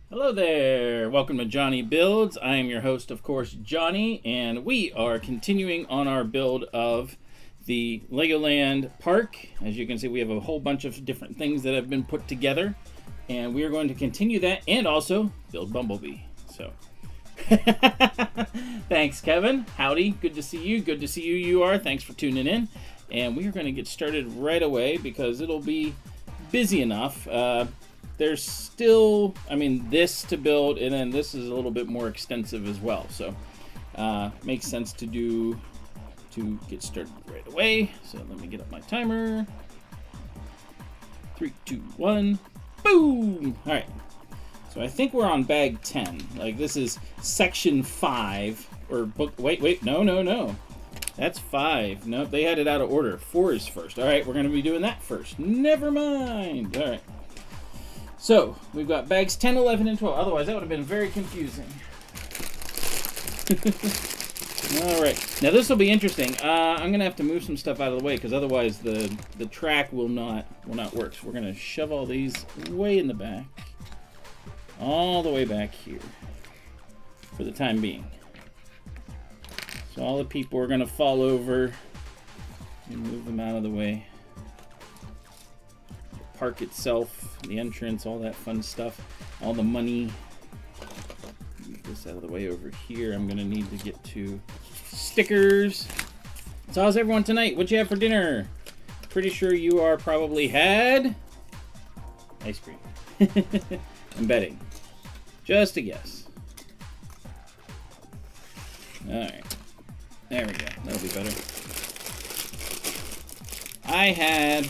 Hello there, welcome to JonnyBuildz. I am your host, of course, Johnny, and we are continuing on our build of the Legoland Park. As you can see, we have a whole bunch of different things that have been put together, and we are going to continue that and also build Bumblebee. So, thanks, Kevin. Howdy, good to see you. Good to see you, you are. Thanks for tuning in. And we are going to get started right away because it'll be busy enough. There's still, this to build, and then this is a little bit more extensive as well. So, makes sense to get started right away. So let me get up my timer. 3, 2, 1, boom! All right. So I think we're on bag 10. Like this is section 5 or book. Wait, no. That's 5. Nope, they had it out of order. 4 is first. All right, we're gonna be doing that first. Never mind. All right. So, we've got bags 10, 11, and 12. Otherwise, that would have been very confusing. Alright. Now, this will be interesting. I'm going to have to move some stuff out of the way, because otherwise the track will not work. So, we're going to shove all these way in the back. All the way back here. For the time being. So, all the people are going to fall over. And move them out of the way. Park itself, the entrance, all that fun stuff, all the money. Get this out of the way over here. I'm gonna need to get to stickers. So how's everyone tonight? What'd you have for dinner? Pretty sure you are probably had ice cream. I'm betting. Just a guess. Alright. There we go. That'll be better.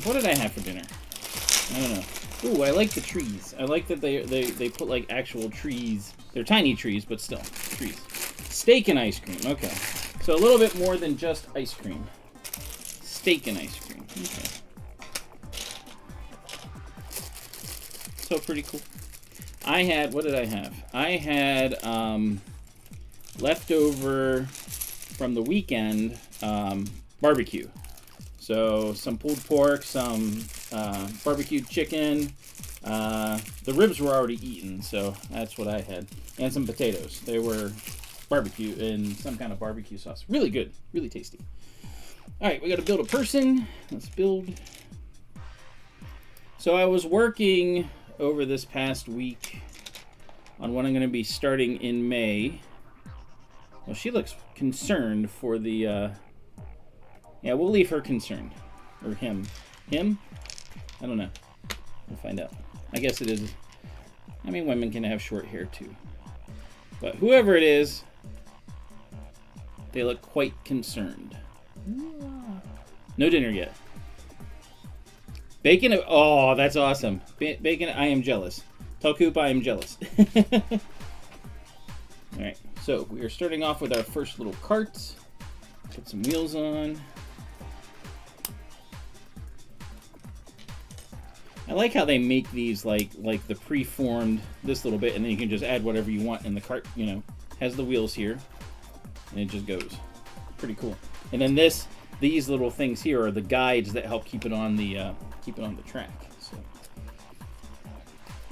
What did I have for dinner? I don't know. Ooh, I like the trees. I like that they put like actual trees. They're tiny trees, but still trees. Steak and ice cream. Okay, so a little bit more than just ice cream. Steak and ice cream. Okay. So pretty cool. What did I have? I had leftover from the weekend barbecue. So some pulled pork, some barbecued chicken. The ribs were already eaten, so that's what I had. And some potatoes. They were barbecue in some kind of barbecue sauce. Really good. Really tasty. Alright, we got to build a person. Let's build. So I was working over this past week on what I'm going to be starting in May. Well, she looks concerned for the... Yeah, we'll leave her concerned. Or him. Him? I don't know. We'll find out. I guess it is. Women can have short hair too. But whoever it is, they look quite concerned. No dinner yet. Bacon? Oh, that's awesome. Bacon, I am jealous. Tell Coop I am jealous. Alright, so we are starting off with our first little cart. Put some wheels on. I like how they make these like the preformed this little bit, and then you can just add whatever you want in the cart. Has the wheels here, and it just goes. Pretty cool. And then these little things here are the guides that help keep it on the track. So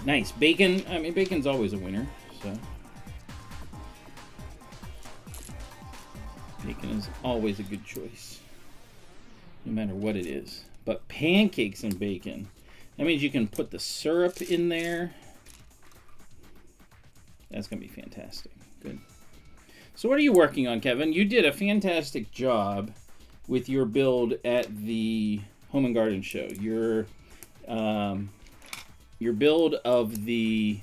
nice. Bacon. Bacon's always a winner. So bacon is always a good choice, no matter what it is. But pancakes and bacon. That means you can put the syrup in there. That's going to be fantastic. Good. So what are you working on, Kevin? You did a fantastic job with your build at the Home and Garden Show. Your build of the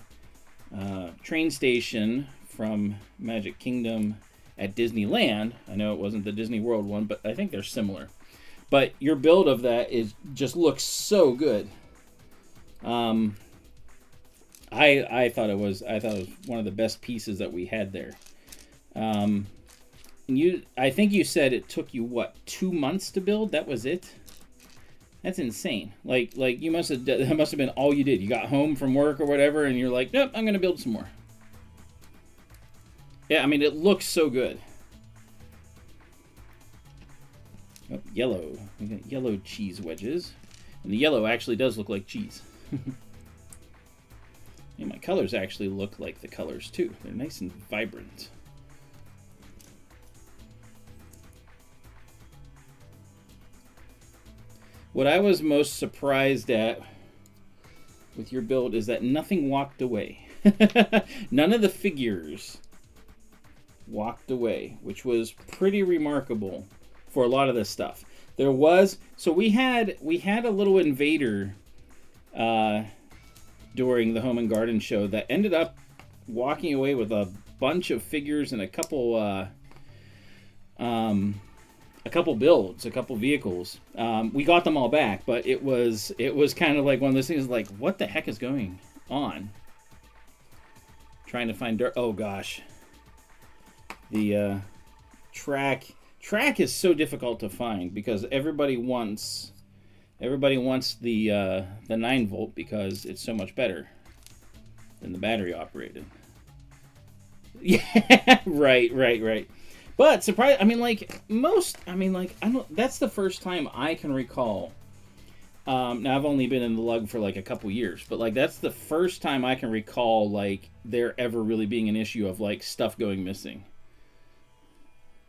train station from Magic Kingdom at Disneyland. I know it wasn't the Disney World one, but I think they're similar. But your build of that just looks so good. I thought it was one of the best pieces that we had there. I think you said it took you 2 months to build? That was it? That's insane. Like that must have been all you did. You got home from work or whatever, and you're like, nope, I'm gonna build some more. Yeah, it looks so good. Oh, yellow. We got yellow cheese wedges. And the yellow actually does look like cheese. And my colors actually look like the colors too. They're nice and vibrant. What I was most surprised at with your build is that nothing walked away. None of the figures walked away, which was pretty remarkable for a lot of this stuff. There was, so we had a little invader during the Home and Garden show that ended up walking away with a bunch of figures and a couple builds, a couple vehicles. We got them all back, but it was kind of like one of those things like, what the heck is going on? Trying to find dirt. Oh gosh. The track is so difficult to find because everybody wants the 9-volt because it's so much better than the battery operated. Yeah, right. But surprise, I don't. That's the first time I can recall. Now I've only been in the lug for like a couple years, but like that's the first time I can recall like there ever really being an issue of like stuff going missing.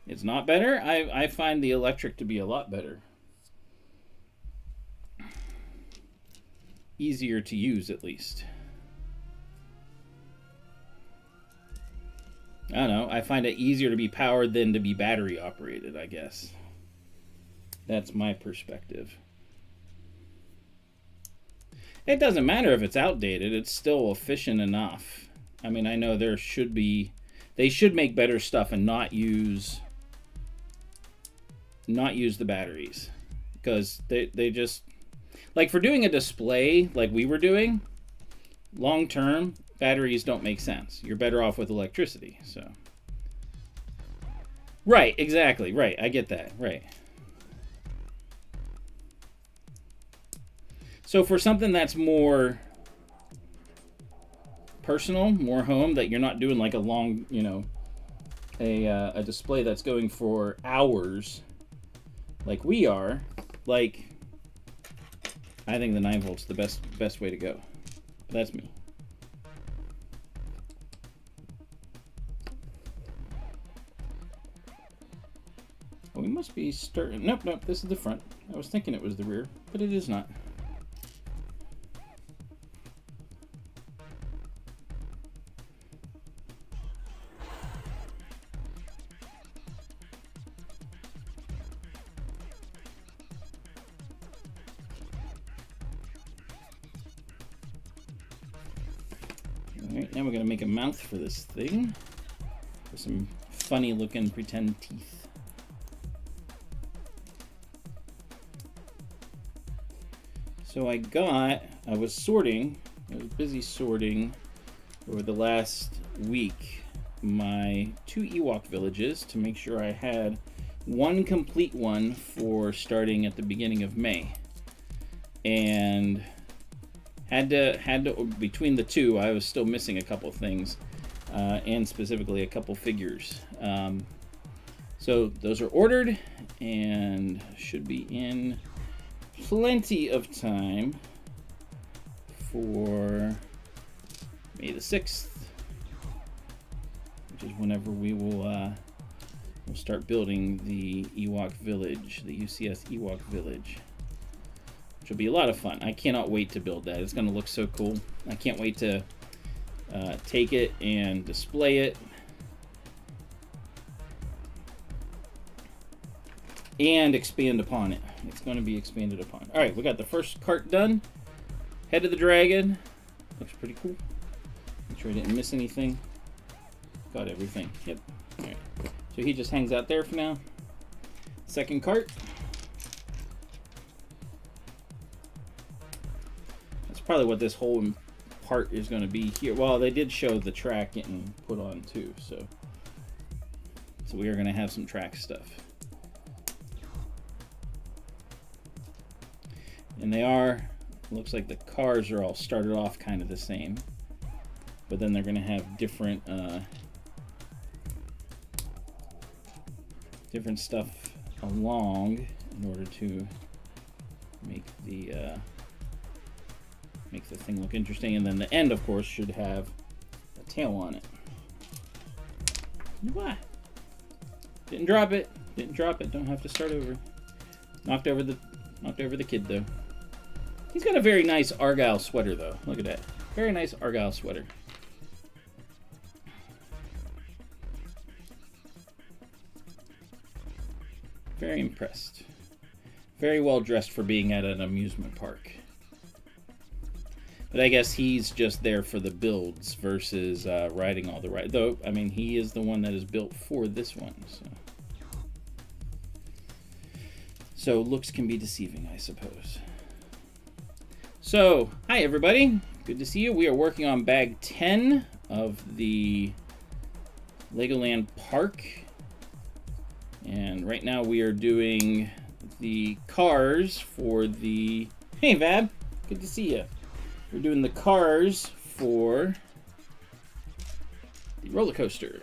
It's not better. I find the electric to be a lot better. Easier to use, at least. I don't know. I find it easier to be powered than to be battery operated, I guess. That's my perspective. It doesn't matter if it's outdated. It's still efficient enough. I mean, I know they should make better stuff and not use the batteries. Because they just, like for doing a display like we were doing, long term, batteries don't make sense. You're better off with electricity, so. Right, exactly, right, I get that, right. So for something that's more personal, more home, that you're not doing like a long, a display that's going for hours, like we are, like, I think the 9-volt's the best way to go. But that's me. Oh, we must be starting. Nope, this is the front. I was thinking it was the rear, but it is not. Alright, now we're going to make a mouth for this thing with some funny looking pretend teeth. So I was busy sorting over the last week my 2 Ewok villages to make sure I had one complete one for starting at the beginning of May. And had to between the two, I was still missing a couple things, and specifically a couple figures. So those are ordered and should be in plenty of time for May the 6th, which is whenever we will we'll start building the Ewok village, the UCS Ewok village, which will be a lot of fun. I cannot wait to build that. It's going to look so cool. I can't wait to take it and display it. And expand upon it. It's going to be expanded upon. Alright, we got the first cart done. Head of the dragon. Looks pretty cool. Make sure I didn't miss anything. Got everything. Yep. Alright. So he just hangs out there for now. Second cart. That's probably what this whole part is going to be here. Well, they did show the track getting put on too, so we are going to have some track stuff. And they are, looks like the cars are all started off kind of the same, but then they're going to have different stuff along in order to make the Make the thing look interesting, and then the end, of course, should have a tail on it. What? Didn't drop it. Didn't drop it. Don't have to start over. Knocked over the kid though. He's got a very nice Argyle sweater though. Look at that. Very nice Argyle sweater. Very impressed. Very well dressed for being at an amusement park. But I guess he's just there for the builds versus riding all the rides. Though, I mean, he is the one that is built for this one. So looks can be deceiving, I suppose. So, hi everybody. Good to see you. We are working on bag 10 of the Legoland Park. And right now we are doing the cars for the... Hey, Vab. Good to see you. We're doing the cars for the roller coaster.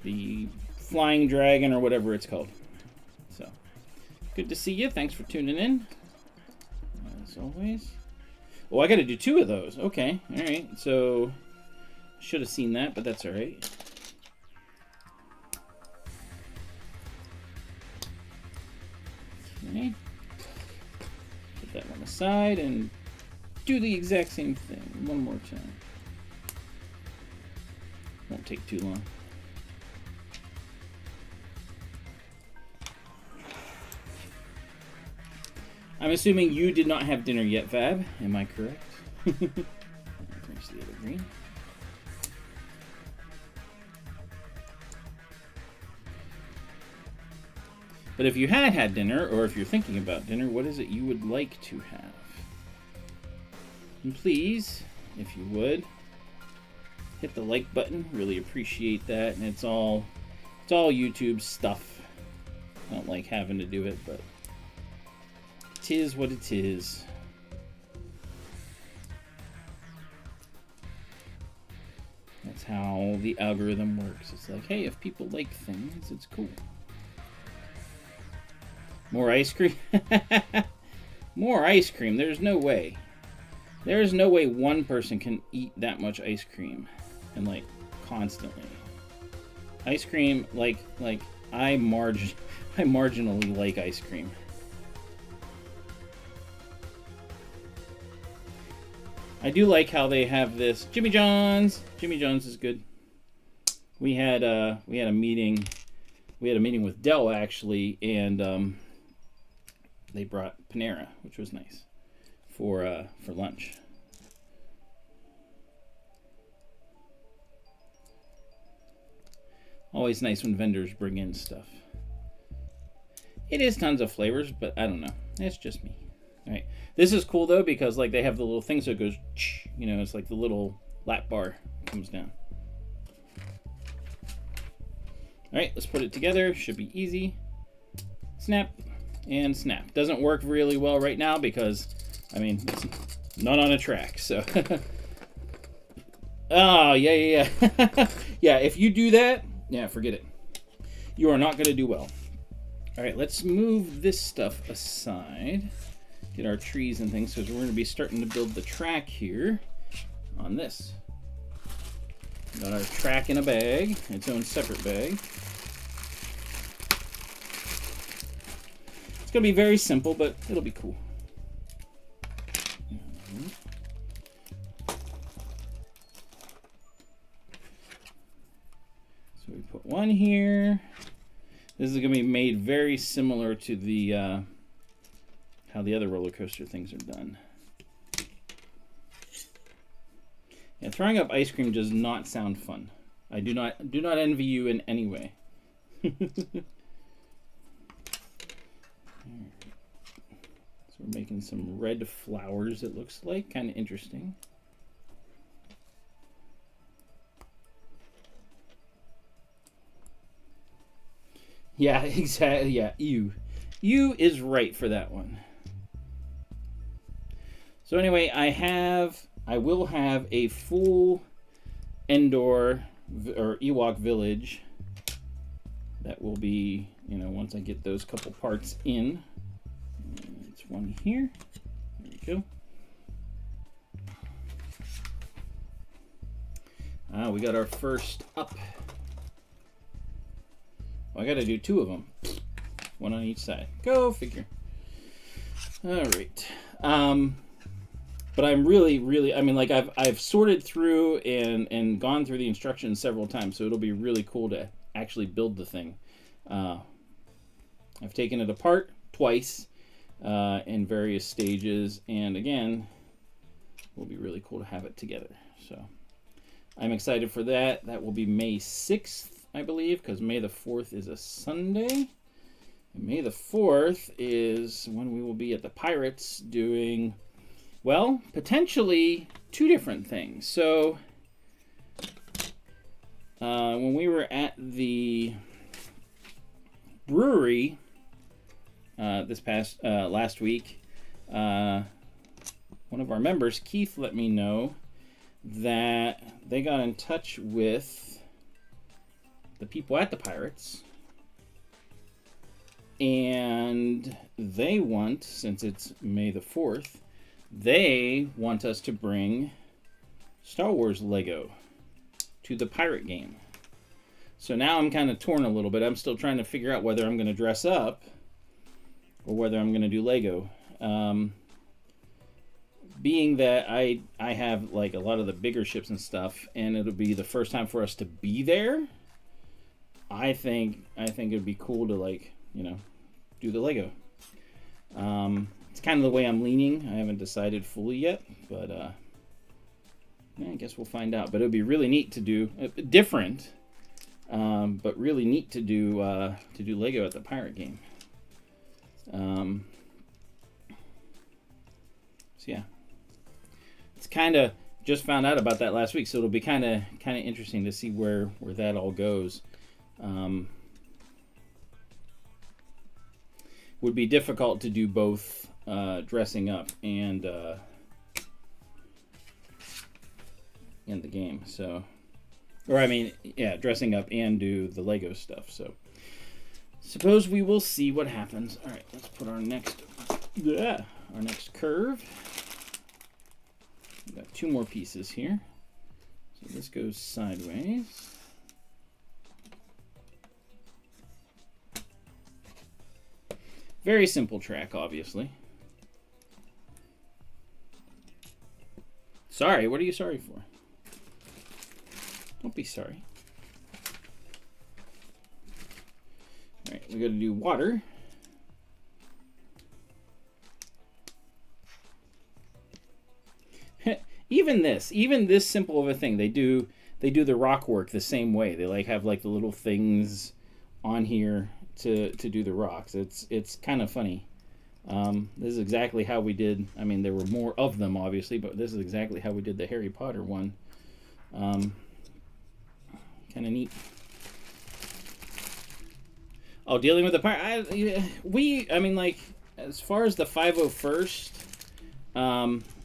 The Flying Dragon or whatever it's called. So, good to see you. Thanks for tuning in. As always. Oh, I got to do 2 of those. Okay. All right. So, should have seen that, but that's all right. Okay. Put that one aside and do the exact same thing one more time. Won't take too long. I'm assuming you did not have dinner yet, Fab. Am I correct? There's the other green. But if you had had dinner, or if you're thinking about dinner, what is it you would like to have? And please, if you would, hit the like button. Really appreciate that. And it's all YouTube stuff. I don't like having to do it, but it is what it is. That's how the algorithm works. It's like, hey, if people like things, it's cool. More ice cream? More ice cream? There's no way. There's no way one person can eat that much ice cream and like constantly. Ice cream, like I marginally like ice cream. I do like how they have this Jimmy John's. Jimmy John's is good. We had a meeting. We had a meeting with Dell actually, and they brought Panera, which was nice for lunch. Always nice when vendors bring in stuff. It is tons of flavors, but I don't know. It's just me. All right. This is cool though because like they have the little thing so it goes, you know, it's like the little lap bar comes down. All right, let's put it together. Should be easy. Snap and snap. Doesn't work really well right now because, I mean, it's not on a track. So, oh yeah. Yeah, if you do that, yeah, forget it. You are not going to do well. All right, let's move this stuff aside. Get our trees and things because we're going to be starting to build the track here on this. Got our track in a bag, its own separate bag. It's going to be very simple, but it'll be cool. So we put one here. This is going to be made very similar to the how the other roller coaster things are done. Yeah, throwing up ice cream does not sound fun. I do not envy you in any way. So we're making some red flowers, it looks like. Kind of interesting. Yeah, exactly. Yeah, ew. Ew is right for that one. So anyway, I will have a full Endor or Ewok village that will be, you know, once I get those couple parts in. It's one here. There we go. We got our first up. Well, I got to do 2 of them. 1 on each side. Go figure. All right. But I'm really, I mean, like I've sorted through and gone through the instructions several times, so it'll be really cool to actually build the thing. I've taken it apart twice in various stages, and again, it will be really cool to have it together. So I'm excited for that. That will be May 6th, I believe, because May the 4th is a Sunday. And May the 4th is when we will be at the Pirates doing, well, potentially 2 different things. So when we were at the brewery this past last week, one of our members, Keith, let me know that they got in touch with the people at the Pirates, and they want, since it's May the 4th, they want us to bring Star Wars Lego to the pirate game. So now I'm kind of torn a little bit. I'm still trying to figure out whether I'm going to dress up or whether I'm going to do Lego. Being that I have like a lot of the bigger ships and stuff, and it'll be the first time for us to be there, I think it'd be cool to, like, you know, do the Lego. It's kind of the way I'm leaning. I haven't decided fully yet, but yeah, I guess we'll find out. But it would be really neat to do different, but really neat to do Lego at the pirate game. So yeah, it's kind of just found out about that last week, so it'll be kind of interesting to see where that all goes. Would be difficult to do both dressing up and in the game. So, or I mean, yeah, dressing up and do the Lego stuff. So, suppose we will see what happens. All right, let's put our next curve. We've got 2 more pieces here. So this goes sideways. Very simple track, obviously. Sorry, what are you sorry for? Don't be sorry. All right, we got to do water. Even this simple of a thing, they do the rock work the same way. They like have like the little things on here to do the rocks. It's kind of funny. This is exactly how we did. I mean, there were more of them, obviously, but this is exactly how we did the Harry Potter one. Kind of neat. Oh, dealing with the pirate. I mean, like, as far as the 501st,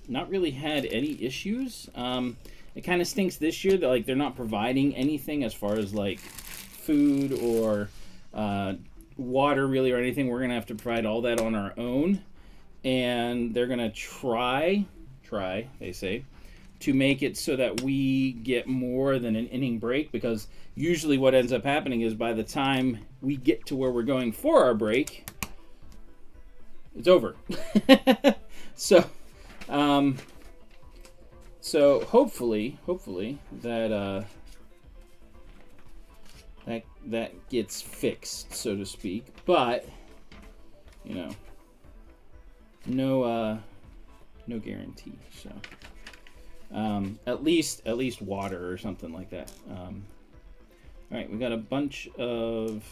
not really had any issues. It kind of stinks this year that, like, they're not providing anything as far as like food or water, really, or anything. We're gonna have to provide all that on our own, and they're gonna try, they say, to make it so that we get more than an inning break, because usually what ends up happening is by the time we get to where we're going for our break, it's over. So hopefully that that gets fixed, so to speak. But you know, no guarantee. So at least water or something like that. All right, we got a bunch of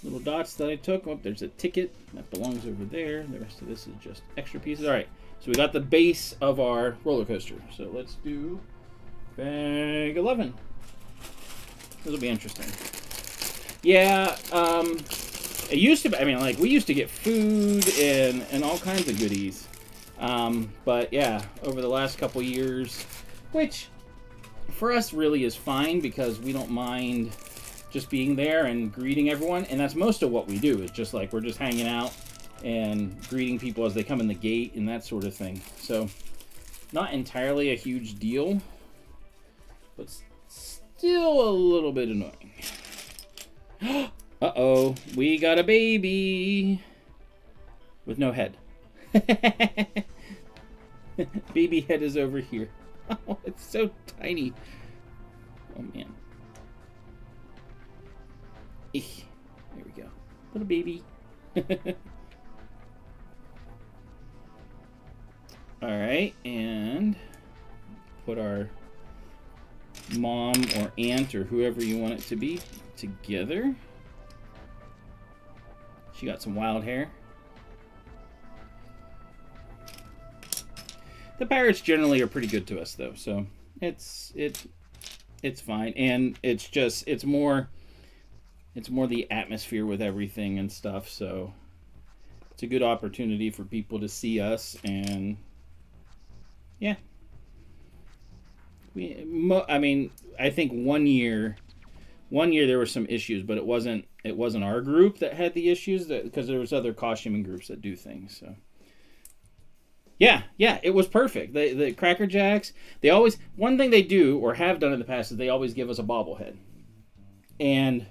little dots that I took. Oh, there's a ticket that belongs over there. The rest of this is just extra pieces. All right, so we got the base of our roller coaster. So let's do bag 11. This will be interesting. Yeah, it used to be, I mean, like, we used to get food and all kinds of goodies. But yeah, over the last couple years, which for us really is fine because we don't mind just being there and greeting everyone. And that's most of what we do. It's just like we're just hanging out and greeting people as they come in the gate and that sort of thing. So not entirely a huge deal, but still a little bit annoying. Uh-oh, we got a baby with no head. Baby head is over here. Oh, it's so tiny. Oh, man. Eek. There we go. Little baby. Alright, and put our mom or aunt or whoever you want it to be together. She got some wild hair. The pirates generally are pretty good to us though, so it's fine. And it's more the atmosphere with everything and stuff, so it's a good opportunity for people to see us. And yeah, I mean, I think one year there were some issues, but it wasn't our group that had the issues, because there was other costuming groups that do things. So yeah, it was perfect. The Cracker Jacks, they always, one thing they do or have done in the past is they always give us a bobblehead, and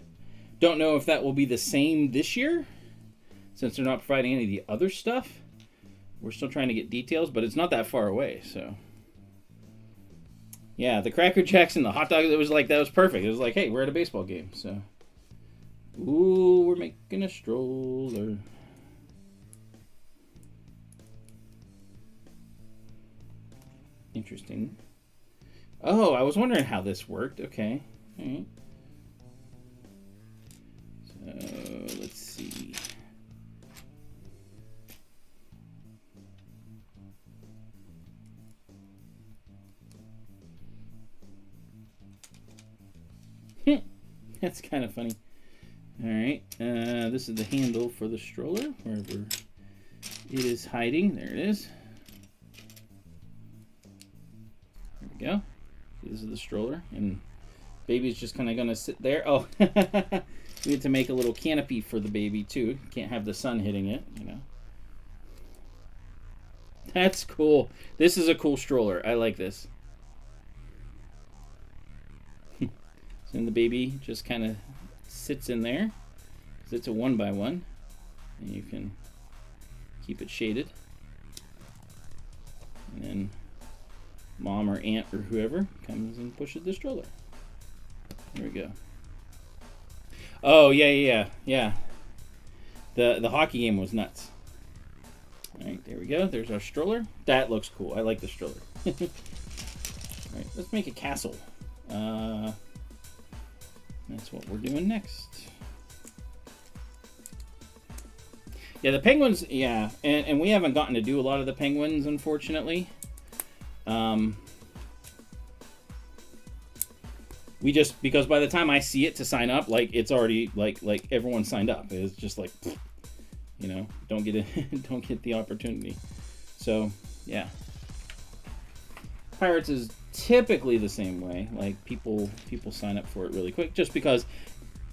don't know if that will be the same this year since they're not providing any of the other stuff. We're still trying to get details, but it's not that far away, so yeah, the Cracker Jacks and the hot dog, that was perfect. It was like, hey, we're at a baseball game. So, ooh, we're making a stroller. Interesting. Oh, I was wondering how this worked. Okay. All right. So, let's see. That's kind of funny. All right, this is the handle for the stroller, wherever it is hiding. There it is. There we go. This is the stroller, and baby's just kind of gonna sit there. Oh, we need to make a little canopy for the baby too. Can't have the sun hitting it, you know. That's cool. This is a cool stroller. I like this. And the baby just kind of sits in there, because it's a 1x1, and you can keep it shaded. And then mom or aunt or whoever comes and pushes the stroller. There we go. Oh yeah. The hockey game was nuts. All right, there we go. There's our stroller. That looks cool. I like the stroller. All right, let's make a castle. That's what we're doing next. Yeah, the penguins, yeah, and we haven't gotten to do a lot of the penguins, unfortunately. We just, because by the time I see it to sign up, like, it's already, like everyone signed up. It's just like, you know, don't get it, don't get the opportunity. So, yeah. Pirates is typically the same way. Like, people sign up for it really quick, just because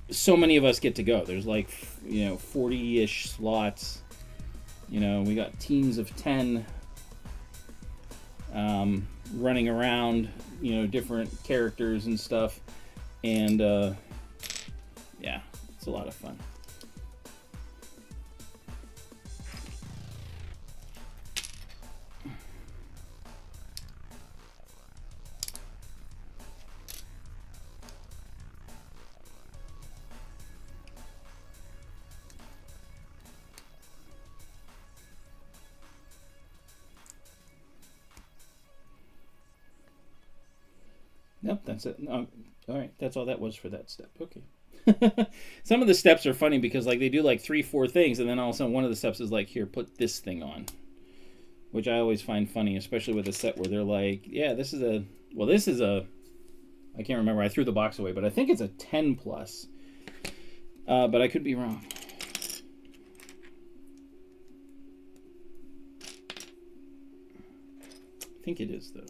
so many of us get to go. There's like, you know, 40-ish slots. You know, we got teams of 10 running around, you know, different characters and stuff. And yeah, it's a lot of fun. Nope, that's it. No, all right, that's all that was for that step. Okay. Some of the steps are funny because, like, they do like 3-4 things, and then all of a sudden one of the steps is like, here, put this thing on, which I always find funny, especially with a set where they're like, yeah, this is a, I can't remember. I threw the box away, but I think it's a 10 plus. But I could be wrong. I think it is, though.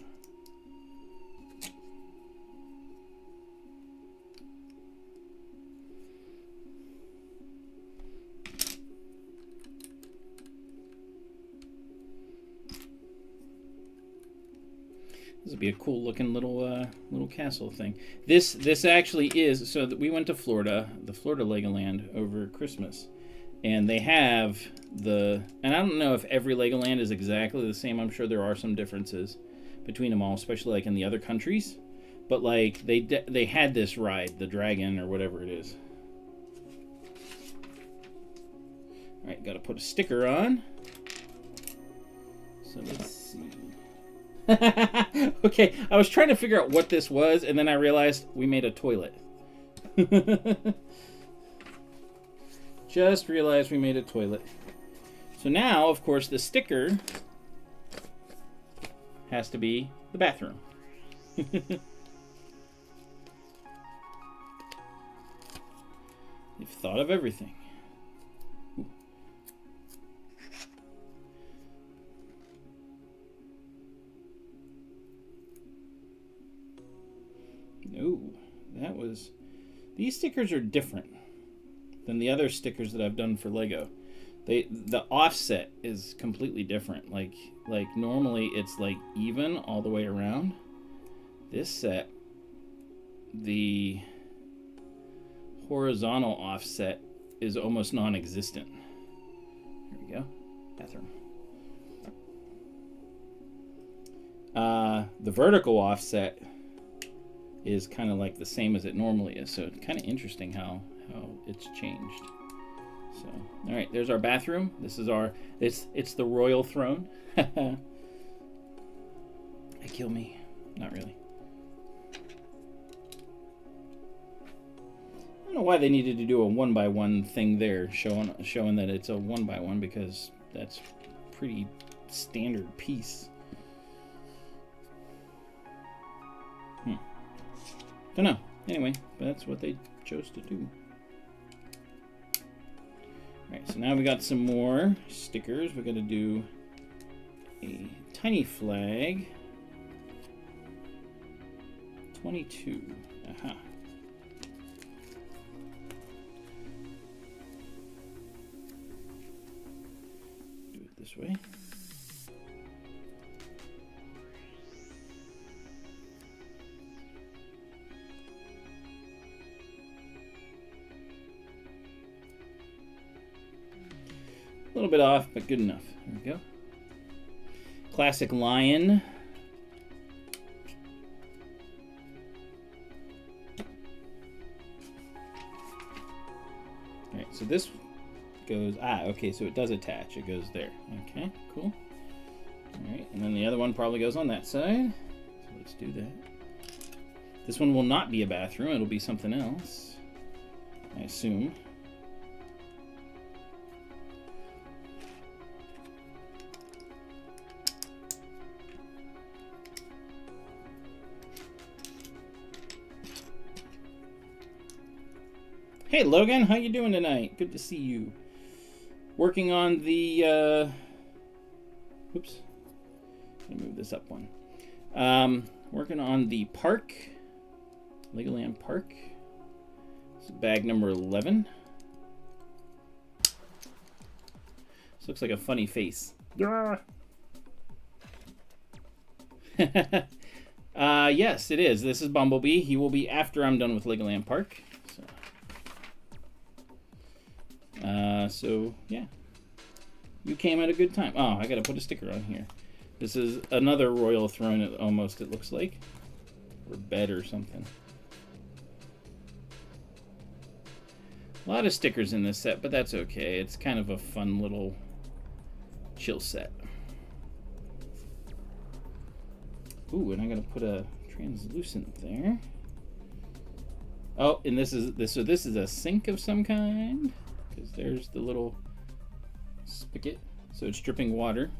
This would be a cool looking little castle thing. This actually is, so that we went to Florida, the Florida Legoland over Christmas. And they have and I don't know if every Legoland is exactly the same. I'm sure there are some differences between them all, especially like in the other countries. But like they had this ride, the dragon or whatever it is. All right, got to put a sticker on. So let's see. Okay, I was trying to figure out what this was, and then I realized we made a toilet. Just realized we made a toilet. So now, of course, the sticker has to be the bathroom. They've thought of everything. Ooh. No, these stickers are different than the other stickers that I've done for Lego. The offset is completely different. Like normally it's like even all the way around. This set, the horizontal offset is almost non-existent. Here we go. Bathroom. The vertical offset is kind of like the same as it normally is. So it's kind of interesting how it's changed. So, all right, there's our bathroom. This is it's the royal throne. Hey, kill me. Not really. I don't know why they needed to do a 1x1 thing there, showing that it's a 1x1, because that's pretty standard piece. Don't know. Anyway, but that's what they chose to do. Alright, so now we got some more stickers. We're going to do a tiny flag. 22. Aha. Do it this way. A little bit off, but good enough. There we go. Classic lion. Alright, so this goes... okay, so it does attach. It goes there. Okay, cool. Alright, and then the other one probably goes on that side. So let's do that. This one will not be a bathroom. It'll be something else, I assume. Hey Logan, how you doing tonight? Good to see you. Working on the oops. Let me move this up one. Working on the park. Legoland Park. This is bag number 11. This looks like a funny face. Yes, it is. This is Bumblebee. He will be after I'm done with Legoland Park. So yeah, you came at a good time. Oh, I gotta put a sticker on here. This is another royal throne, almost, it looks like, or bed or something. A lot of stickers in this set, but that's okay. It's kind of a fun little chill set. Ooh, and I'm gonna put a translucent there. Oh, and this is a sink of some kind, because there's the little spigot, so it's dripping water.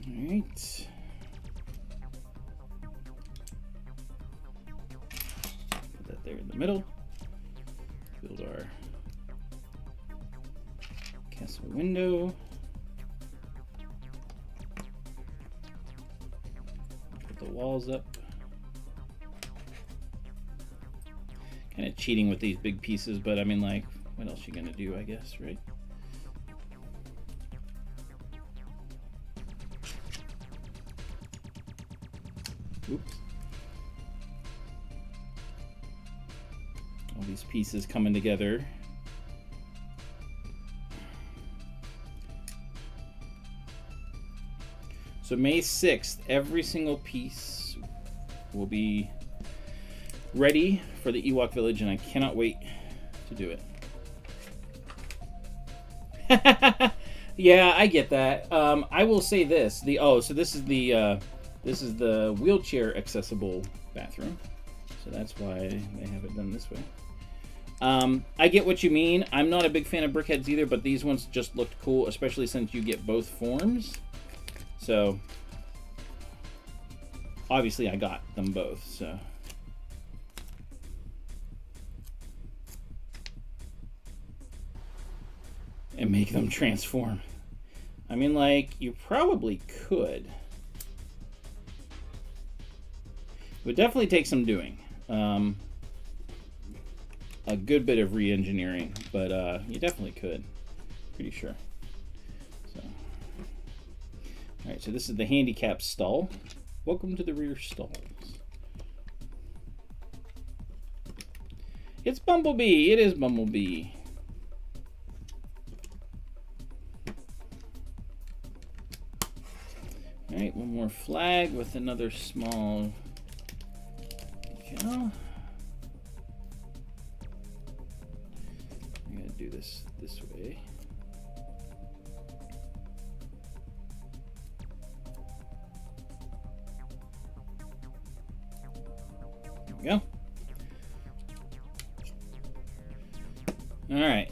All right. Put that there in the middle. Build our castle window. Put the walls up. Kind of cheating with these big pieces, but I mean, like, what else you gonna do, I guess, right? Oops. All these pieces coming together. So May 6th, every single piece will be ready for the Ewok Village, and I cannot wait to do it. Yeah, I get that. I will say this: so this is the wheelchair accessible bathroom, so that's why they have it done this way. I get what you mean. I'm not a big fan of brickheads either, but these ones just looked cool, especially since you get both forms. So obviously I got them both, so. And make them transform. I mean, like, you probably could. It would definitely take some doing. A good bit of re-engineering, but you definitely could. Pretty sure. So. Alright, so this is the handicap stall. Welcome to the rear stalls. It's Bumblebee. It is Bumblebee. Alright, one more flag with another small decal. I'm going to do this way. There we go. Alright.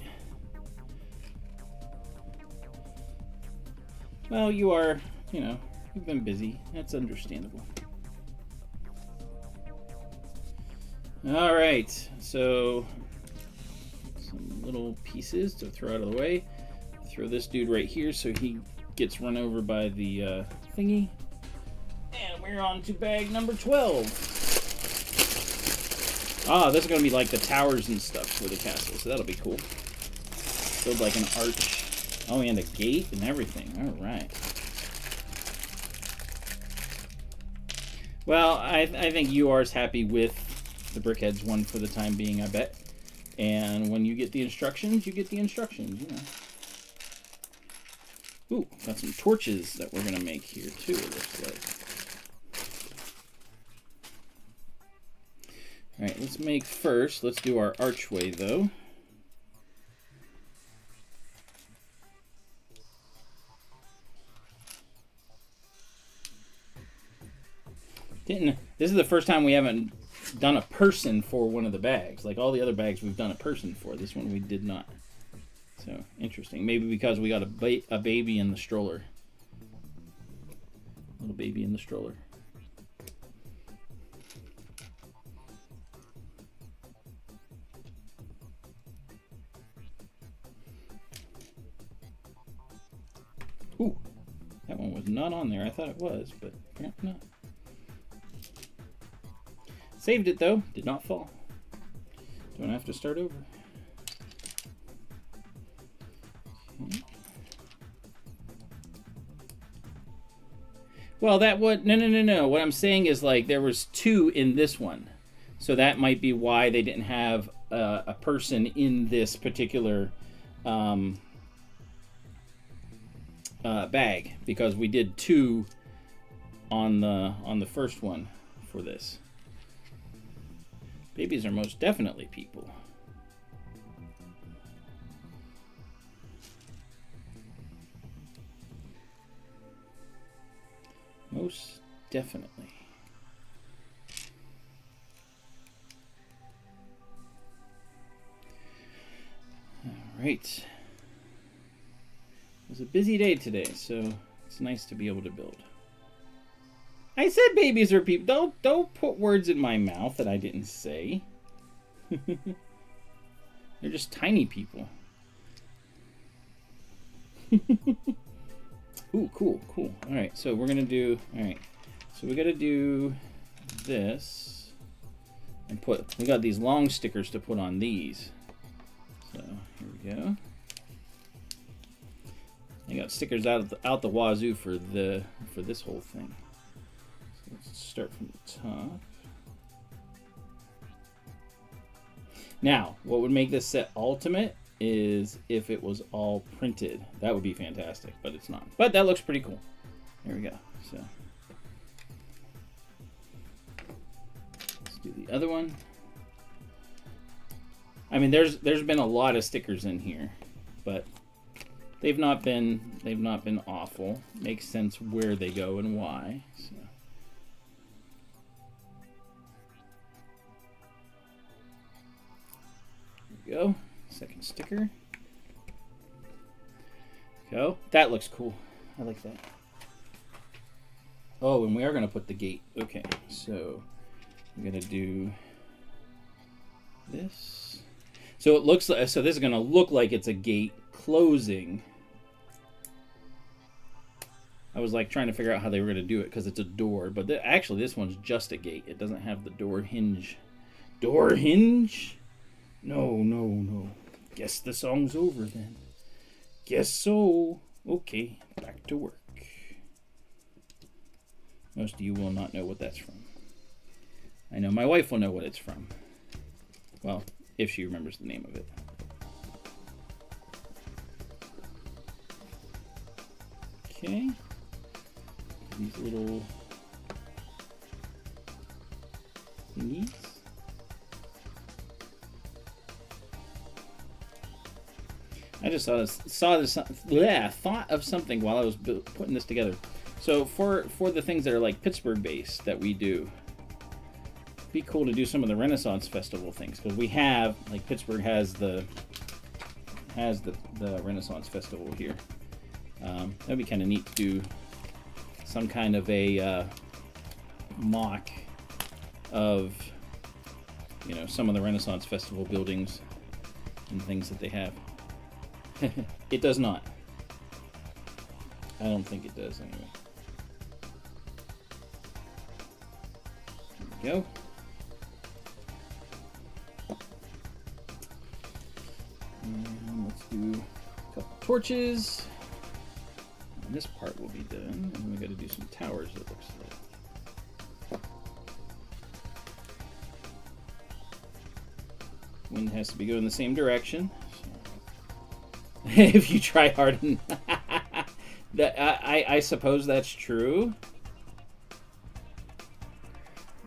Well, you are, you know, you've been busy. That's understandable. All right, so some little pieces to throw out of the way. Throw this dude right here so he gets run over by the thingy. And we're on to bag number 12. Ah, this is going to be like the towers and stuff for the castle, so that'll be cool. Build like an arch. Oh, and a gate and everything. All right. Well, I think UR's happy with the brickheads one for the time being, I bet. And when you get the instructions, you get the instructions, you know. Ooh, got some torches that we're going to make here, too, it looks like. All right, let's do our archway, though. This is the first time we haven't done a person for one of the bags. Like all the other bags we've done a person for. This one we did not. So, interesting. Maybe because we got a baby in the stroller. Little baby in the stroller. Ooh, that one was not on there. I thought it was, but apparently not. Saved it though, did not fall. Don't have to start over. Okay. Well, that would, no. What I'm saying is like there was 2 in this one. So that might be why they didn't have a person in this particular bag, because we did 2 on the first one for this. Babies are most definitely people. Most definitely. All right. It was a busy day today, so it's nice to be able to build. I said babies are people. Don't put words in my mouth that I didn't say. They're just tiny people. Ooh, cool. All right, so we're gonna do. All right, so we gotta do this and we got these long stickers to put on these. So here we go. I got stickers out the wazoo for this whole thing. So let's start from the top. Now, what would make this set ultimate is if it was all printed. That would be fantastic, but it's not. But that looks pretty cool. There we go. So let's do the other one. I mean, there's been a lot of stickers in here, but they've not been awful. Makes sense where they go and why. So. There we go. Second sticker. Go. That looks cool. I like that. Oh, and we are going to put the gate. Okay, so I'm going to do this. So it looks like, so this is going to look like it's a gate closing. I was like trying to figure out how they were going to do it because it's a door, but actually this one's just a gate. It doesn't have the door hinge. Door hinge? No, no, no. Guess the song's over then. Guess so. Okay, back to work. Most of you will not know what that's from. I know my wife will know what it's from. Well, if she remembers the name of it. Okay. These little thingies. I just thought of something while I was putting this together. So for the things that are like Pittsburgh based that we do, it'd be cool to do some of the Renaissance Festival things, because we have, like, Pittsburgh has the Renaissance Festival here. That'd be kind of neat to do some kind of a mock of, you know, some of the Renaissance Festival buildings and things that they have. It does not. I don't think it does anyway. There we go. And let's do a couple torches. And this part will be done. And we got to do some towers, it looks like. Wind has to be going the same direction. If you try hard enough. I suppose that's true.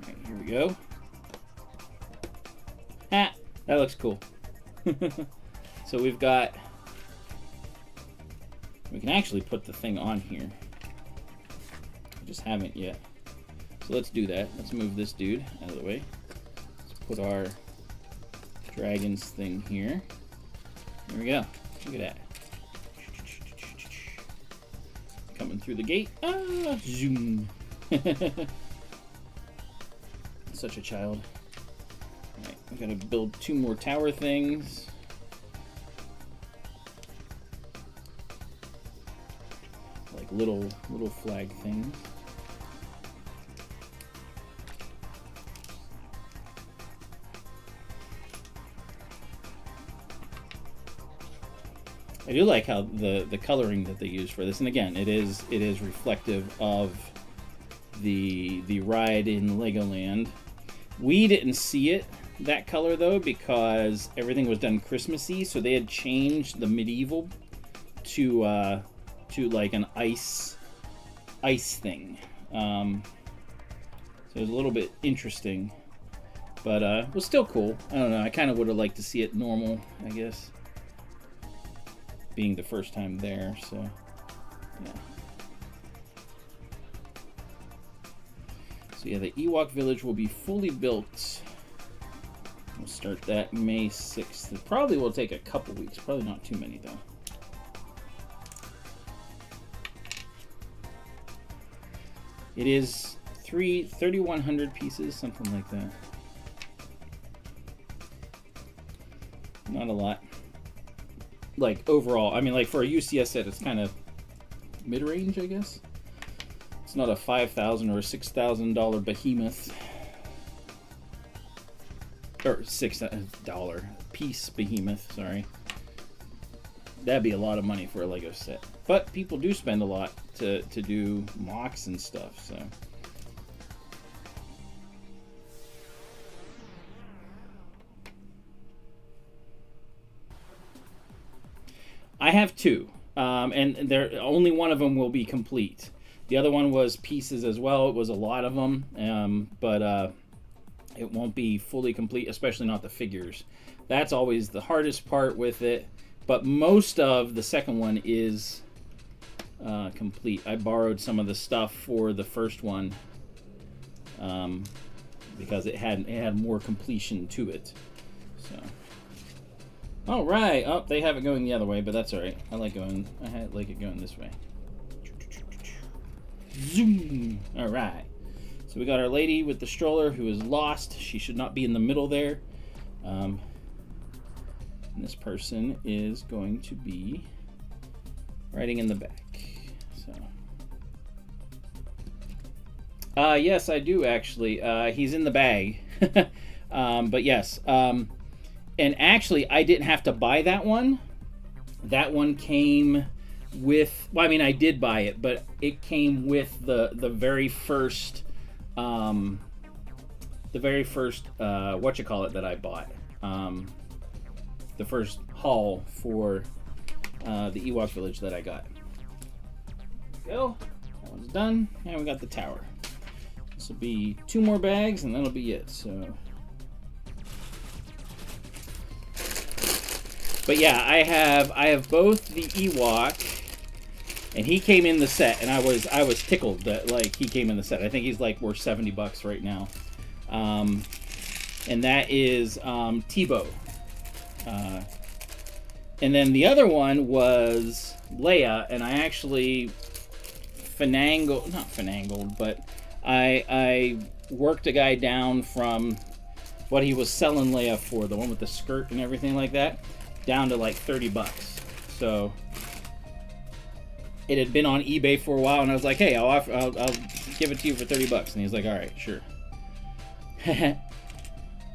Alright, here we go. Ah, that looks cool. So we've got... We can actually put the thing on here. I just haven't yet. So let's do that. Let's move this dude out of the way. Let's put our dragon's thing here. There we go. Look at that. Coming through the gate. Ah, zoom. Such a child. Alright, we gotta build 2 more tower things. Like little flag things. I do like how the coloring that they use for this, and again, it is reflective of the ride in Legoland. We didn't see it that color though, because everything was done Christmassy, so they had changed the medieval to like an ice thing. So it was a little bit interesting, but it was still cool. I don't know. I kind of would have liked to see it normal, I guess. Being the first time there, so yeah. So yeah, the Ewok village will be fully built. We'll start that May 6th. It probably will take a couple weeks, probably not too many though. It is 3,100 pieces, something like that. Not a lot. Like overall, I mean, like for a UCS set, it's kind of mid-range, I guess. It's not a $5,000 or a $6,000 behemoth. or $6 piece behemoth, sorry. That'd be a lot of money for a Lego set. But people do spend a lot to do mocks and stuff, so. I have two, and only one of them will be complete. The other one was pieces as well. It was a lot of them, but it won't be fully complete, especially not the figures. That's always the hardest part with it. But most of the second one is complete. I borrowed some of the stuff for the first one because it had more completion to it. So, all right. Oh, they have it going the other way, but that's all right. I like it going this way. Zoom. All right. So we got our lady with the stroller who is lost. She should not be in the middle there. And this person is going to be riding in the back. So, yes, I do actually. He's in the bag. But yes. And actually, I didn't have to buy that one. That one came with. Well, I mean, I did buy it, but it came with the very first. The very first that I bought. The first haul for the Ewok village that I got. Go. That one's done. And we got the tower. This will be 2 more bags and that'll be it. So, but yeah, I have both the Ewok, and he came in the set, and I was tickled that like he came in the set. I think he's like worth $70 right now. And that is Tebow. And then the other one was Leia, and I actually but I worked a guy down from what he was selling Leia for, the one with the skirt and everything like that, down to like $30. So it had been on eBay for a while, and I was like, hey, I'll give it to you for $30. And he's like, all right, sure.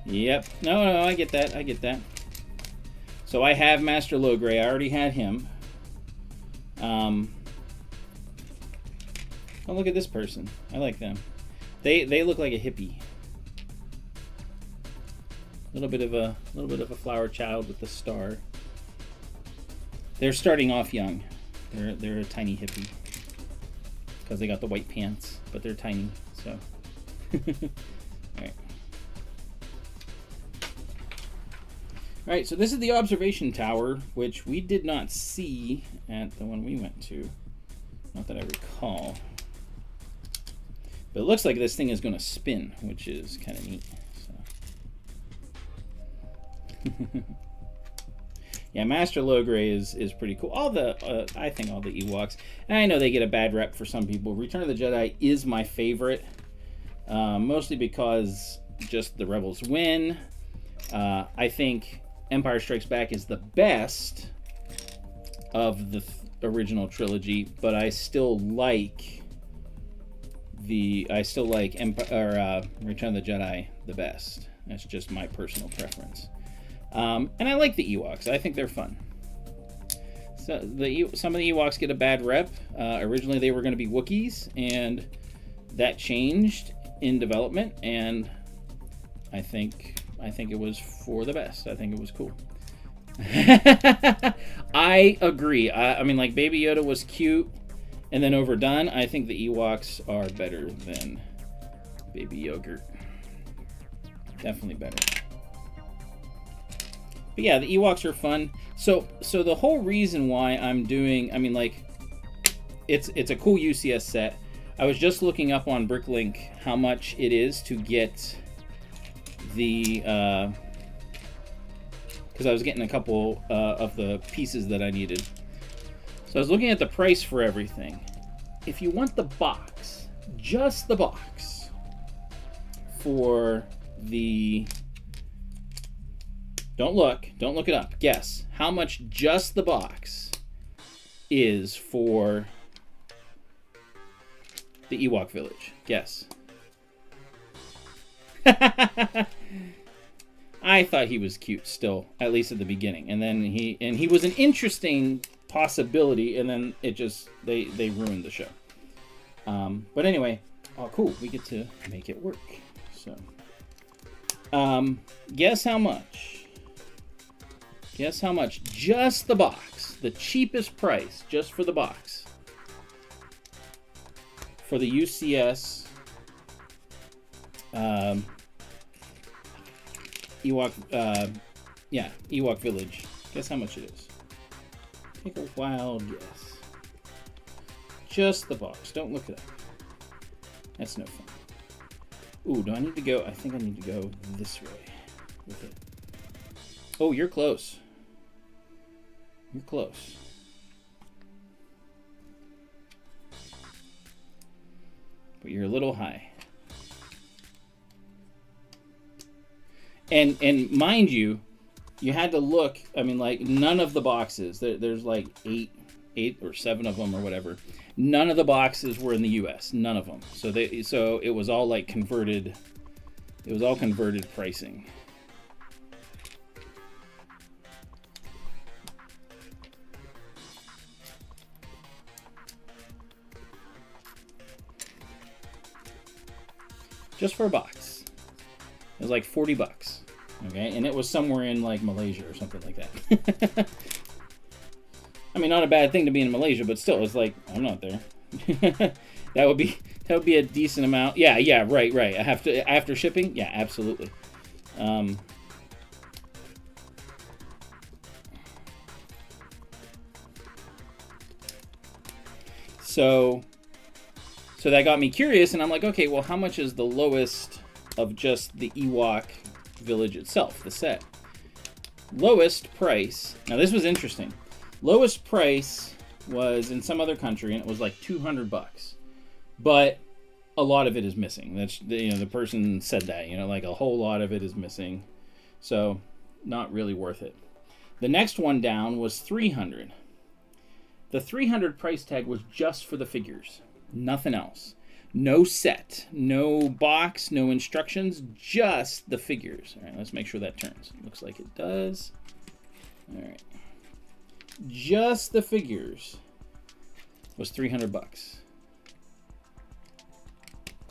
Yep. No, I get that. So I have Master Logray. I already had him. Oh, look at this person. I like them. They look like a hippie. A little bit of a flower child with the star. They're starting off young. They're a tiny hippie because they got the white pants, but they're tiny. So, all right. All right, so this is the observation tower, which we did not see at the one we went to. Not that I recall. But it looks like this thing is going to spin, which is kind of neat. So. Yeah, Master Logray is pretty cool. I think all the Ewoks, and I know they get a bad rep for some people. Return of the Jedi is my favorite, mostly because just the Rebels win. I think Empire Strikes Back is the best of the original trilogy, but I still like Return of the Jedi the best. That's just my personal preference. And I like the Ewoks. I think they're fun. So some of the Ewoks get a bad rep. Originally they were going to be Wookiees, and that changed in development, and I think it was for the best. I think it was cool. I agree. I mean, like, Baby Yoda was cute and then overdone. I think the Ewoks are better than Baby Yogurt. Definitely better. But yeah, the Ewoks are fun. So the whole reason why I'm doing, I mean, like, it's a cool UCS set. I was just looking up on Bricklink how much it is to get the, because I was getting a couple of the pieces that I needed. So I was looking at the price for everything. If you want the box, just the box, for the, don't look it up, guess how much just the box is for the Ewok village. Guess. I I thought he was cute still, at least at the beginning. And then he was an interesting possibility, and then it just, they ruined the show. But anyway, oh cool, we get to make it work. So, guess how much? Guess how much? Just the box, the cheapest price, just for the box, for the UCS Ewok, Ewok Village. Guess how much it is? Take a wild guess. Just the box. Don't look it up. That's no fun. Ooh, do I need to go? I think I need to go this way with it. Oh, you're close. You're close. But you're a little high. And mind you, you had to look. I mean, like, none of the boxes. There's like eight or 7 of them or whatever. None of the boxes were in the U.S. None of them. So it was all like converted. It was all converted pricing. Just for a box. It was like $40. Okay, and it was somewhere in like Malaysia or something like that. I mean, not a bad thing to be in Malaysia, but still, it's like, I'm not there. that would be a decent amount. Yeah, right. I have to, after shipping. Yeah, absolutely. So that got me curious, and I'm like, okay, well, how much is the lowest of just the Ewok Village itself, the set? Lowest price. Now, this was interesting. Lowest price was in some other country, and it was like $200. But a lot of it is missing. That's, the person said that, like a whole lot of it is missing. So, not really worth it. The next one down was $300. The $300 price tag was just for the figures. Nothing else. No set, no box, no instructions, just the figures. All right, let's make sure that turns. Looks like it does. All right. Just the figures was $300.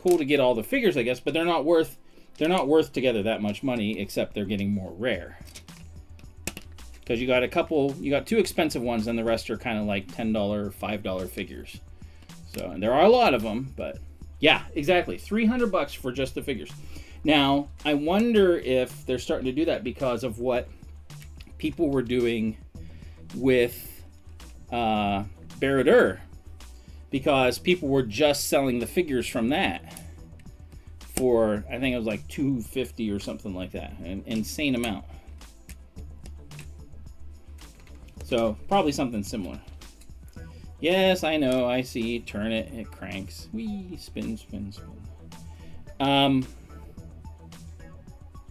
Cool to get all the figures, I guess, but they're not worth together that much money, except they're getting more rare. Because you got 2 expensive ones, and the rest are kind of like $10, $5 figures. So, and there are a lot of them, but yeah, exactly. $300 for just the figures. Now, I wonder if they're starting to do that because of what people were doing with Barad-dûr, because people were just selling the figures from that for, I think it was like $250 or something like that, an insane amount. So probably something similar. Yes, I know, I see. Turn it, it cranks. Wee, spin.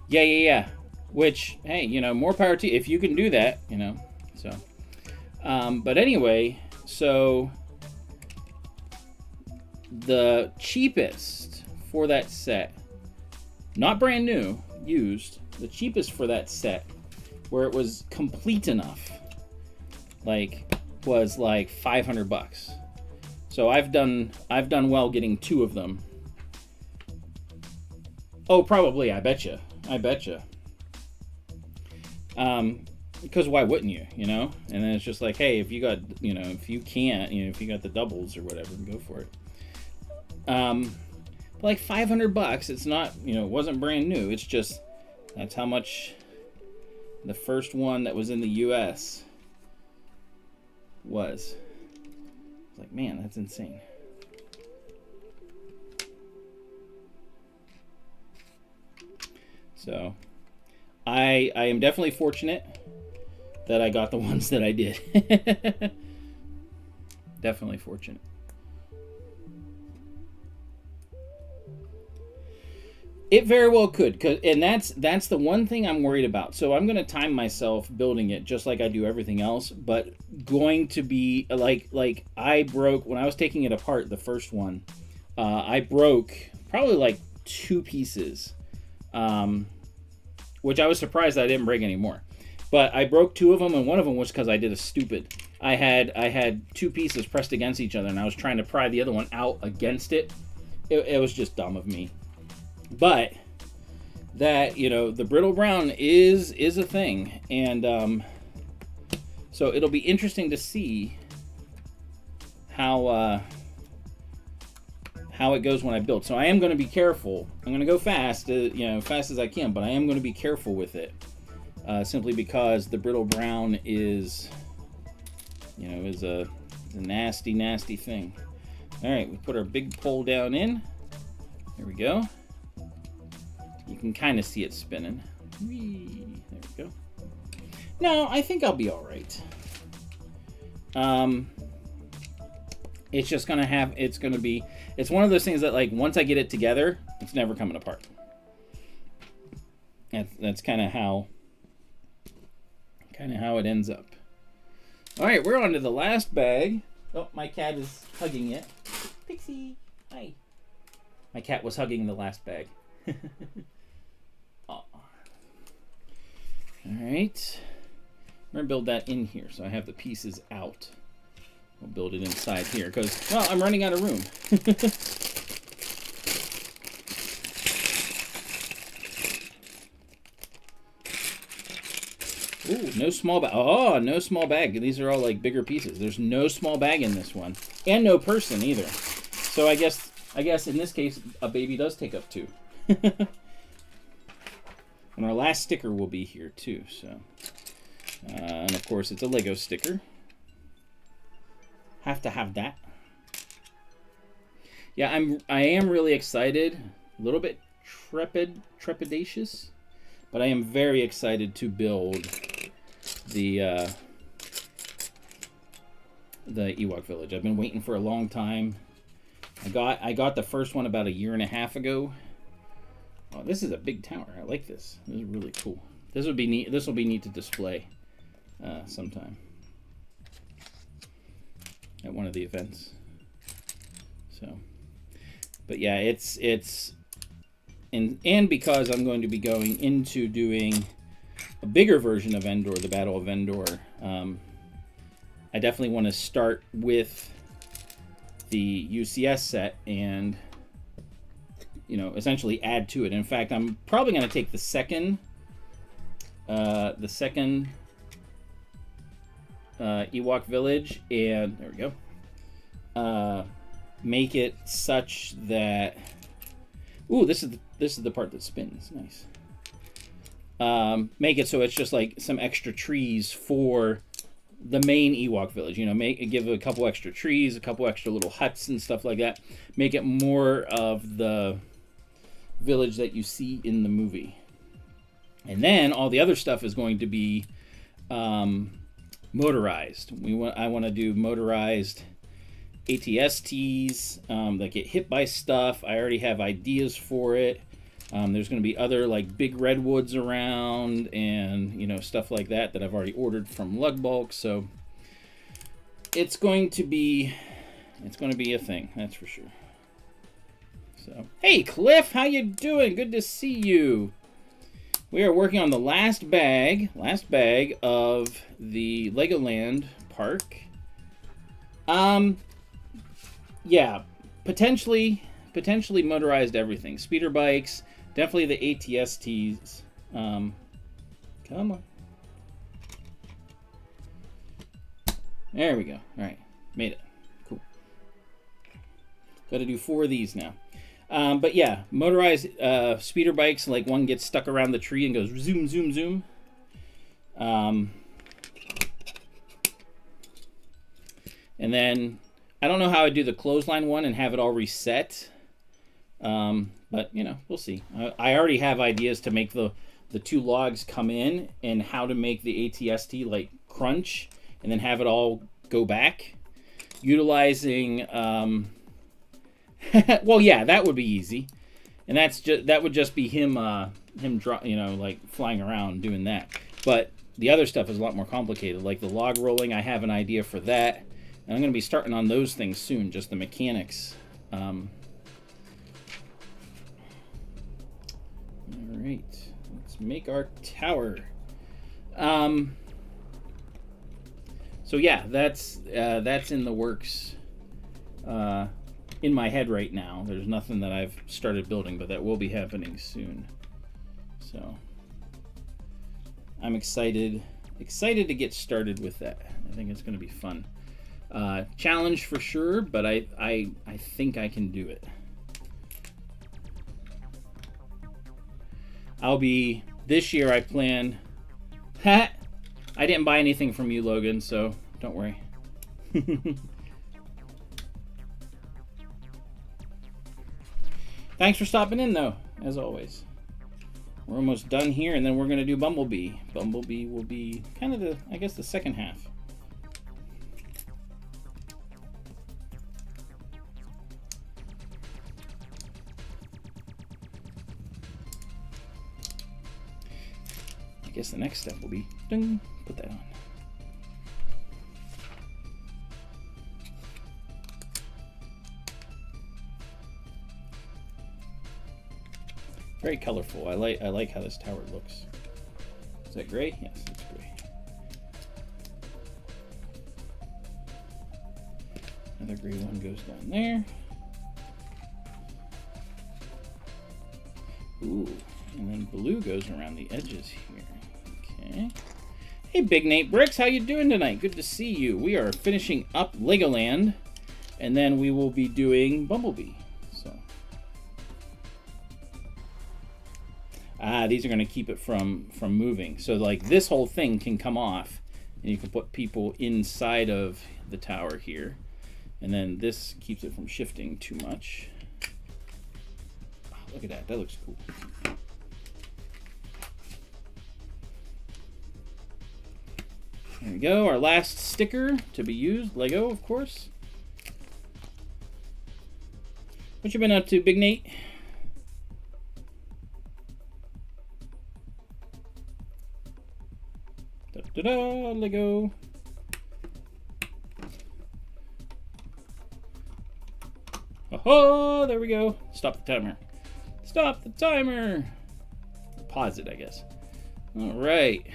Yeah. Which, hey, more power to you if you can do that, So, but anyway, so the cheapest for that set, not brand new, used, the cheapest for that set, where it was complete enough, was like $500. So I've done well getting 2 of them. Oh, probably, I betcha. Because why wouldn't you, And then it's just like, hey, if you got, if you can't, if you got the doubles or whatever, go for it. Like $500, it's not, it wasn't brand new. It's just, that's how much the first one that was in the US was. It's like, man, that's insane. So, I am definitely fortunate that I got the ones that I did. Definitely fortunate. It very well could, and that's the one thing I'm worried about. So I'm going to time myself building it just like I do everything else, but going to be like I broke when I was taking it apart, the first one. I broke probably like 2 pieces, which I was surprised I didn't break any more. But I broke 2 of them, and one of them was because I did a stupid. I had 2 pieces pressed against each other, and I was trying to pry the other one out against it. It was just dumb of me. But that, you know, the brittle brown is a thing, and so it'll be interesting to see how it goes when I build. So I am going to be careful. I'm going to go fast, you know, fast as I can, but I am going to be careful with it, simply because the brittle brown is, you know, is a nasty, nasty thing. All right, we put our big pole down in. There we go. You can kind of see it spinning. Whee! There we go. No, I think I'll be all right. It's just gonna have. It's gonna be. It's one of those things that, like, once I get it together, it's never coming apart. That's kind of how it ends up. All right, we're on to the last bag. Oh, my cat is hugging it. Pixie, hi. My cat was hugging the last bag. Oh. All right. We're gonna build that in here, so I have the pieces out. We'll build it inside here because, well, I'm running out of room. Ooh, no small bag. Oh, no small bag. These are all like bigger pieces. There's no small bag in this one, and no person either. So I guess in this case, a baby does take up 2. And our last sticker will be here too. So, and of course, it's a Lego sticker. Have to have that. Yeah, I am really excited. A little bit trepidatious, but I am very excited to build the Ewok village. I've been waiting for a long time. I got the first one about 1.5 years ago. Oh, this is a big tower. I like this. This is really cool. This would be neat. This will be neat to display sometime at one of the events. So, but yeah, it's and because I'm going to be going into doing a bigger version of Endor, the Battle of Endor, I definitely want to start with the UCS set and, you know, essentially add to it. In fact, I'm probably going to take the second Ewok village, and there we go. Make it such that, ooh, this is the part that spins. Nice. Make it so it's just like some extra trees for the main Ewok village. You know, give it a couple extra trees, a couple extra little huts and stuff like that. Make it more of the village that you see in the movie. And then all the other stuff is going to be motorized. I want to do motorized ATSTs that get hit by stuff. I already have ideas for it. There's going to be other like big redwoods around, and, you know, stuff like that I've already ordered from Lug Bulk. So it's going to be a thing, that's for sure. So, hey Cliff, how you doing? Good to see you. We are working on the last bag of the Legoland Park. Yeah, potentially motorized everything. Speeder bikes, definitely the ATSTs. Come on. There we go. All right, made it. Cool. Got to do 4 of these now. But yeah, motorized speeder bikes, like one gets stuck around the tree and goes zoom, zoom, zoom. And then I don't know how I do the clothesline one and have it all reset. But, you know, we'll see. I already have ideas to make the 2 logs come in, and how to make the ATST like crunch and then have it all go back. Utilizing, well, yeah, that would be easy. And that would just be him, you know, like flying around doing that. But the other stuff is a lot more complicated. Like the log rolling, I have an idea for that. And I'm going to be starting on those things soon, just the mechanics. All right, Let's make our tower. So yeah, that's in the works. In my head right now. There's nothing that I've started building, but that will be happening soon. So I'm excited to get started with that. I think it's going to be fun. Challenge for sure, but I think I can do it. This year I plan. I didn't buy anything from you, Logan, so don't worry. Thanks for stopping in, though, as always. We're almost done here, and then we're going to do Bumblebee. Bumblebee will be kind of the second half. I guess the next step will be, ding, put that on. Very colorful. I like how this tower looks. Is that gray? Yes, it's gray. Another gray one goes down there. Ooh, and then blue goes around the edges here. Okay. Hey, Big Nate Bricks, how you doing tonight? Good to see you. We are finishing up Legoland, and then we will be doing Bumblebee. These are going to keep it from moving. So like this whole thing can come off, and you can put people inside of the tower here. And then this keeps it from shifting too much. Oh, look at that. That looks cool. There we go. Our last sticker to be used. Lego, of course. What you been up to, Big Nate? Ta-da, Lego. Oh, there we go. Stop the timer. Stop the timer. Pause it, I guess. All right.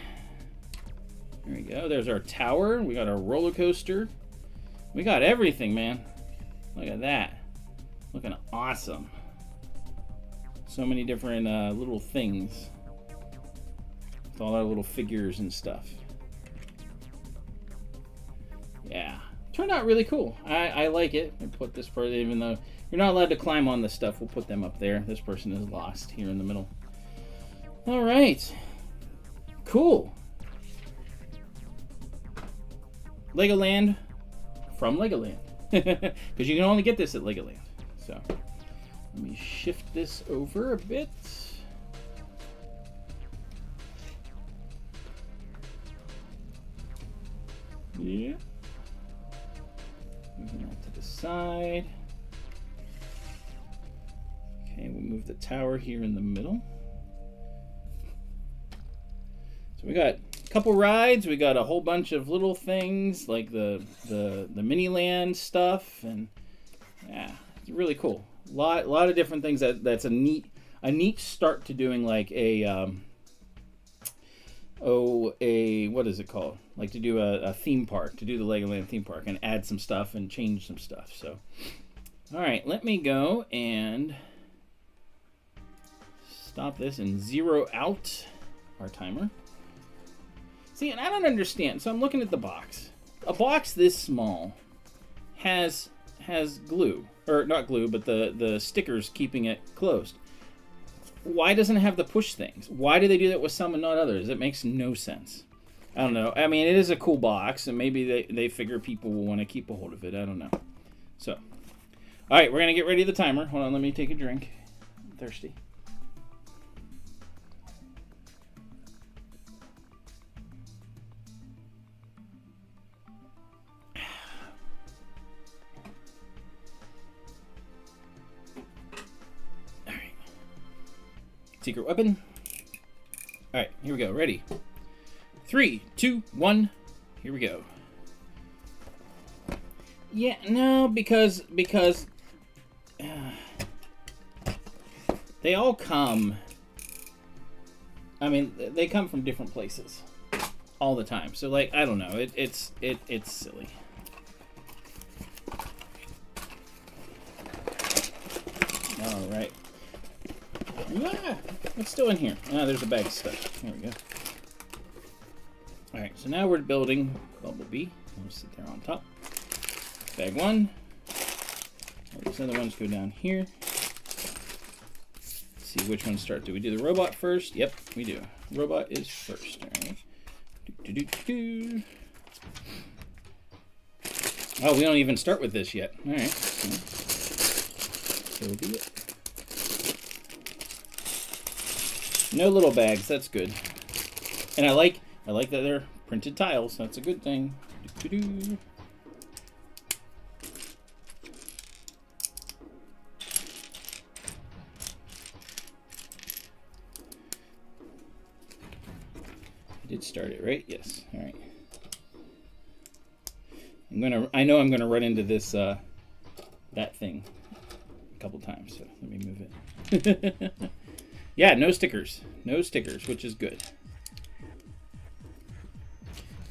There we go. There's our tower. We got our roller coaster. We got everything, man. Look at that. Looking awesome. So many different little things. With all our little figures and stuff. Yeah, turned out really cool. I like it. I put this person, even though you're not allowed to climb on this stuff, we'll put them up there. This person is lost here in the middle. All right, cool. Legoland from Legoland, because you can only get this at Legoland. So let me shift this over a bit. Yeah. Moving that to the side. Okay, we'll move the tower here in the middle. So we got a couple rides. We got a whole bunch of little things like the mini land stuff, and yeah, it's really cool. A lot of different things. That's a neat start to doing like a what is it called? Like to do a theme park, to do the Legoland theme park and add some stuff and change some stuff. So, all right, let me go and stop this and zero out our timer. See, and I don't understand. So I'm looking at the box. A box this small has glue, or not glue, but the stickers keeping it closed. Why doesn't it have the push things? Why do they do that with some and not others? It makes no sense. I don't know. I mean, it is a cool box, and maybe they figure people will want to keep a hold of it. I don't know. So, all right, we're going to get ready to the timer. Hold on, let me take a drink. I'm thirsty. All right. Secret weapon. All right, here we go. Ready? 3, 2, 1. Here we go. Yeah, no, because they all come I mean, they come from different places all the time. So, like, I don't know. It's silly. All right. Ah, what's still in here? Ah, there's a bag of stuff. There we go. All right, so now we're building Bumblebee. I'll sit there on top. Bag one. All these other ones go down here. Let's see which ones start. Do we do the robot first? Yep, we do. Robot is first. All right. Oh, we don't even start with this yet. All right. So we'll do it. No little bags. That's good. And I like that they're printed tiles. That's a good thing. I did start it, right? Yes. All right. I know I'm gonna run into this that thing a couple times. So let me move it. Yeah, no stickers. No stickers, which is good.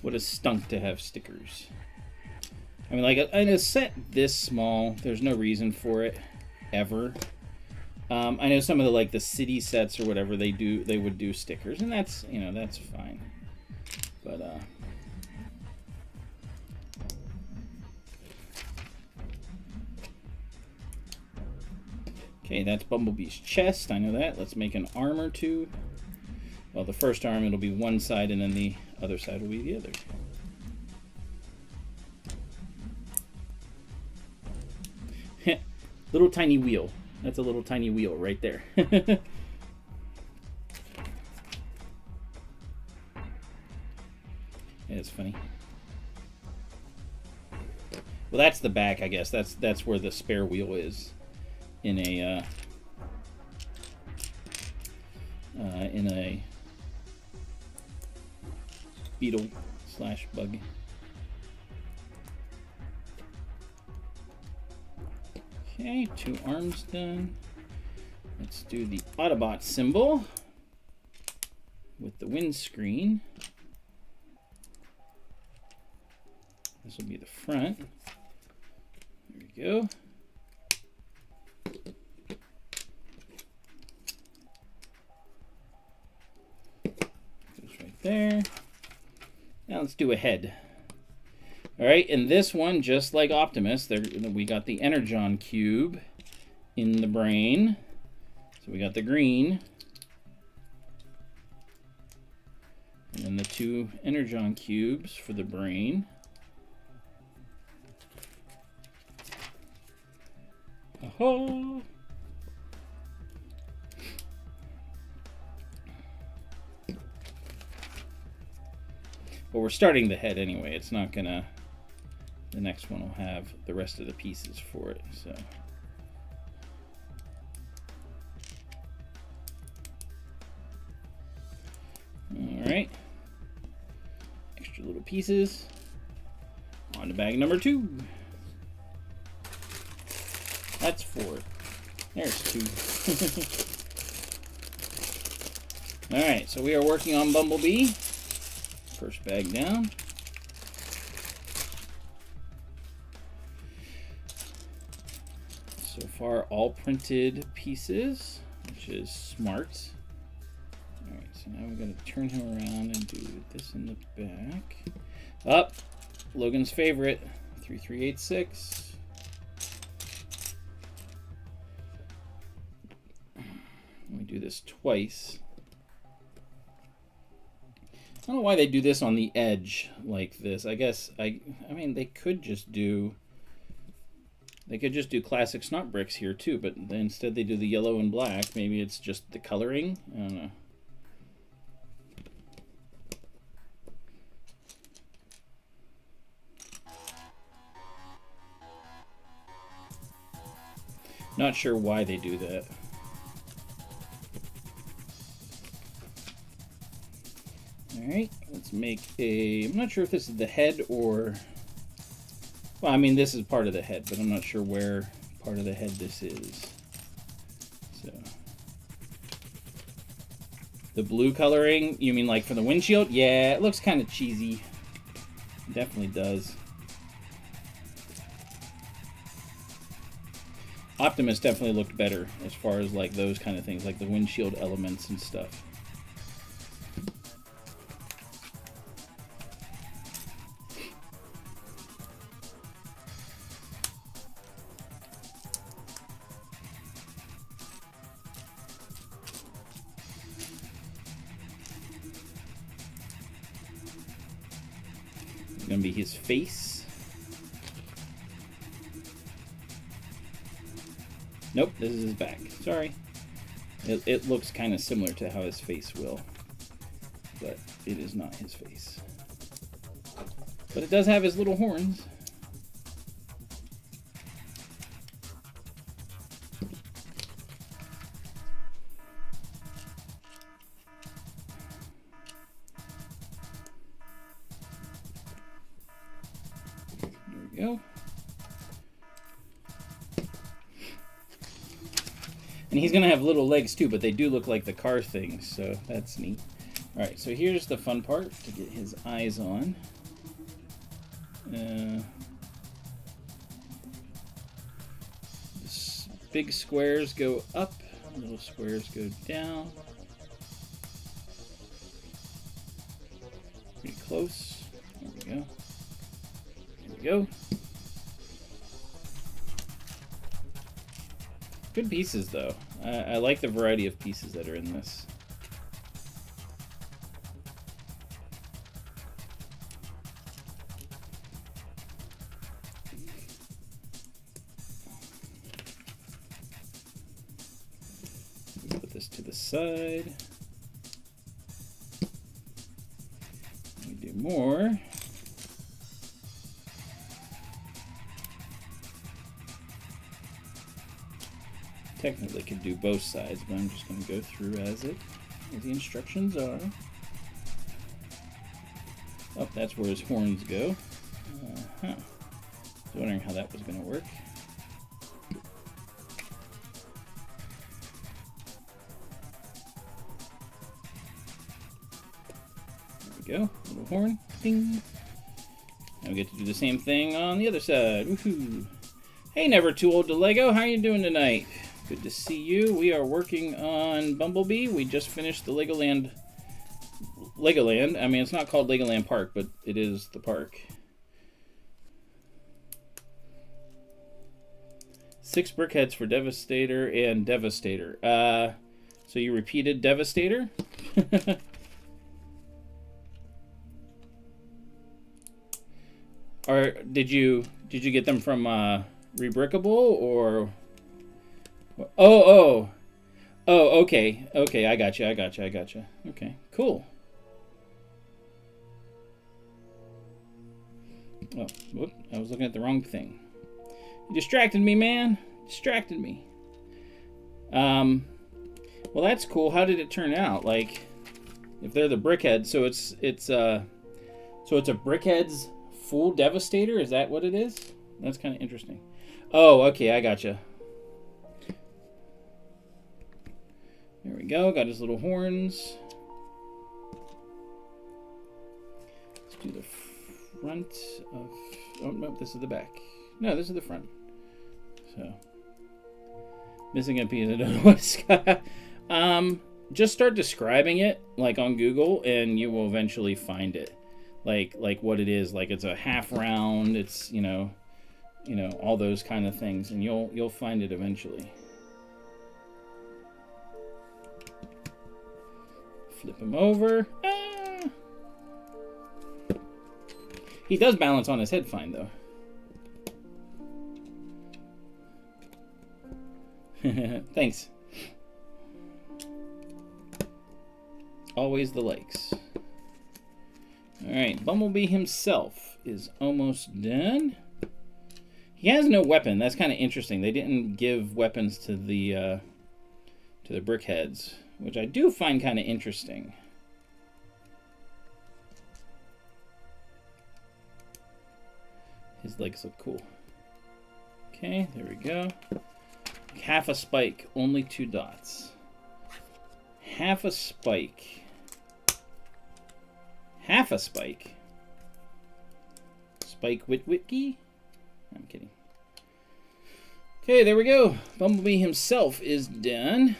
Would have stunk to have stickers. I mean, like, in a set this small, there's no reason for it, ever. I know some of the, like, the city sets or whatever, they would do stickers, and that's, you know, that's fine. But, okay, that's Bumblebee's chest, I know that. Let's make an arm or two. Well, the first arm, it'll be one side, and then the other side will be the other. Little tiny wheel. That's a little tiny wheel right there. Yeah, it's funny. Well, that's the back, I guess. That's where the spare wheel is in a beetle / bug. Okay, 2 arms done. Let's do the Autobot symbol with the windscreen. This will be the front. There we go. Goes right there. Now let's do a head. All right, and this one, just like Optimus, we got the Energon cube in the brain. So we got the green. And then the 2 Energon cubes for the brain. Aha! Well, we're starting the head anyway. It's not gonna... The next one will have the rest of the pieces for it, so... Alright. Extra little pieces. On to bag number 2. That's 4. There's 2. Alright, so we are working on Bumblebee. First bag down. So far, all printed pieces, which is smart. Alright, so now we're going to turn him around and do this in the back. Up, Logan's favorite, 3386. Let me do this twice. I don't know why they do this on the edge like this. I guess, I mean, they could just do classic snot bricks here too, but instead they do the yellow and black. Maybe it's just the coloring. I don't know. Not sure why they do that. Alright, let's make a... I'm not sure if this is the head or... Well, I mean, this is part of the head, but I'm not sure where part of the head this is. So... The blue coloring, you mean like for the windshield? Yeah, it looks kind of cheesy. It definitely does. Optimus definitely looked better as far as like those kind of things, like the windshield elements and stuff. It's gonna be his face. Nope, this is his back. Sorry. It looks kind of similar to how his face will, but it is not his face. But it does have his little horns. There we go. And he's going to have little legs too, but they do look like the car things, so that's neat. All right, so here's the fun part to get his eyes on. Big squares go up, little squares go down. Pretty close. There we go. There we go. Good pieces, though. I like the variety of pieces that are in this. Put this to the side. We do more. Technically could do both sides, but I'm just going to go through as the instructions are. Oh, that's where his horns go. I was wondering how that was going to work. There we go, little horn, ding. Now we get to do the same thing on the other side. Woohoo! Hey, never too old to Lego. How are you doing tonight? Good to see you. We are working on Bumblebee. We just finished the Legoland. I mean, it's not called Legoland Park, but it is the park. 6 brickheads for Devastator and Devastator. So you repeated Devastator? Or did you get them from Rebrickable or? Oh, okay, I gotcha. Okay, cool. Oh, whoop, I was looking at the wrong thing. You distracted me, man. Distracted me. Well, that's cool. How did it turn out? Like, if they're the brickheads, so it's a brickheads full Devastator. Is that what it is? That's kind of interesting. Oh, okay, I gotcha. There we go, got his little horns. Let's do the front of, oh no, this is the back. No, this is the front. So, missing a piece, I don't know what it's got. Just start describing it, like on Google, and you will eventually find it. Like what it is, like it's a half round, it's, you know, all those kind of things, and you'll find it eventually. Flip him over. Ah! He does balance on his head fine, though. Thanks. Always the likes. Alright, Bumblebee himself is almost done. He has no weapon. That's kind of interesting. They didn't give weapons to the brickheads, which I do find kind of interesting. His legs look cool. Okay, there we go. Half a spike, only 2 dots. half a spike. Half a spike. Spike Witwicky? I'm kidding. Okay, there we go. Bumblebee himself is done.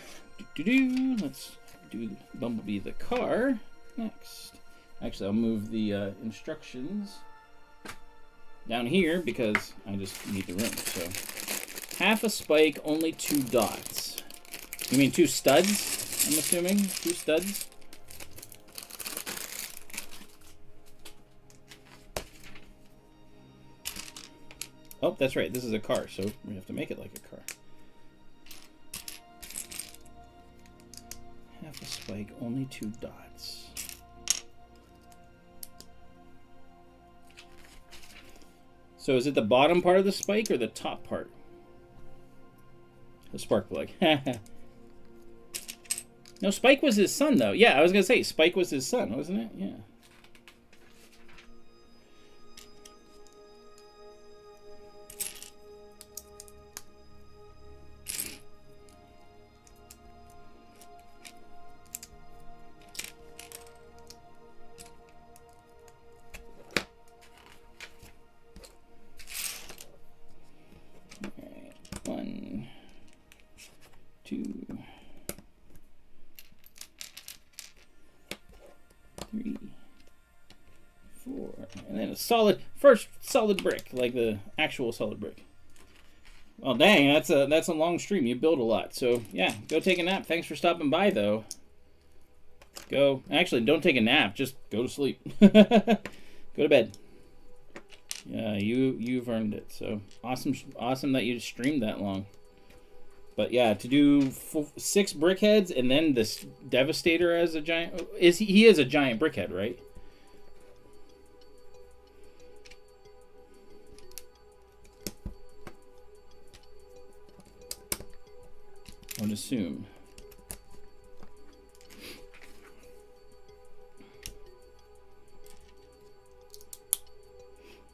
Let's do Bumblebee the car next. Actually, I'll move the instructions down here because I just need the room. So, half a spike, only 2 dots. You mean 2 studs? I'm assuming 2 studs. Oh, that's right. This is a car, so we have to make it like a car. Half a spike, only 2 dots. So is it the bottom part of the spike or the top part? The spark plug. No, Spike was his son, though. Yeah, I was going to say, Spike was his son, wasn't it? Yeah. First solid brick, like the actual solid brick. Well, dang, that's a long stream. You build a lot, so yeah. Go take a nap. Thanks for stopping by, though. Actually, don't take a nap. Just go to sleep. Go to bed. Yeah, you've earned it. So awesome that you streamed that long. But yeah, to do 6 brickheads and then this Devastator as a giant he is a giant brickhead, right? I would assume.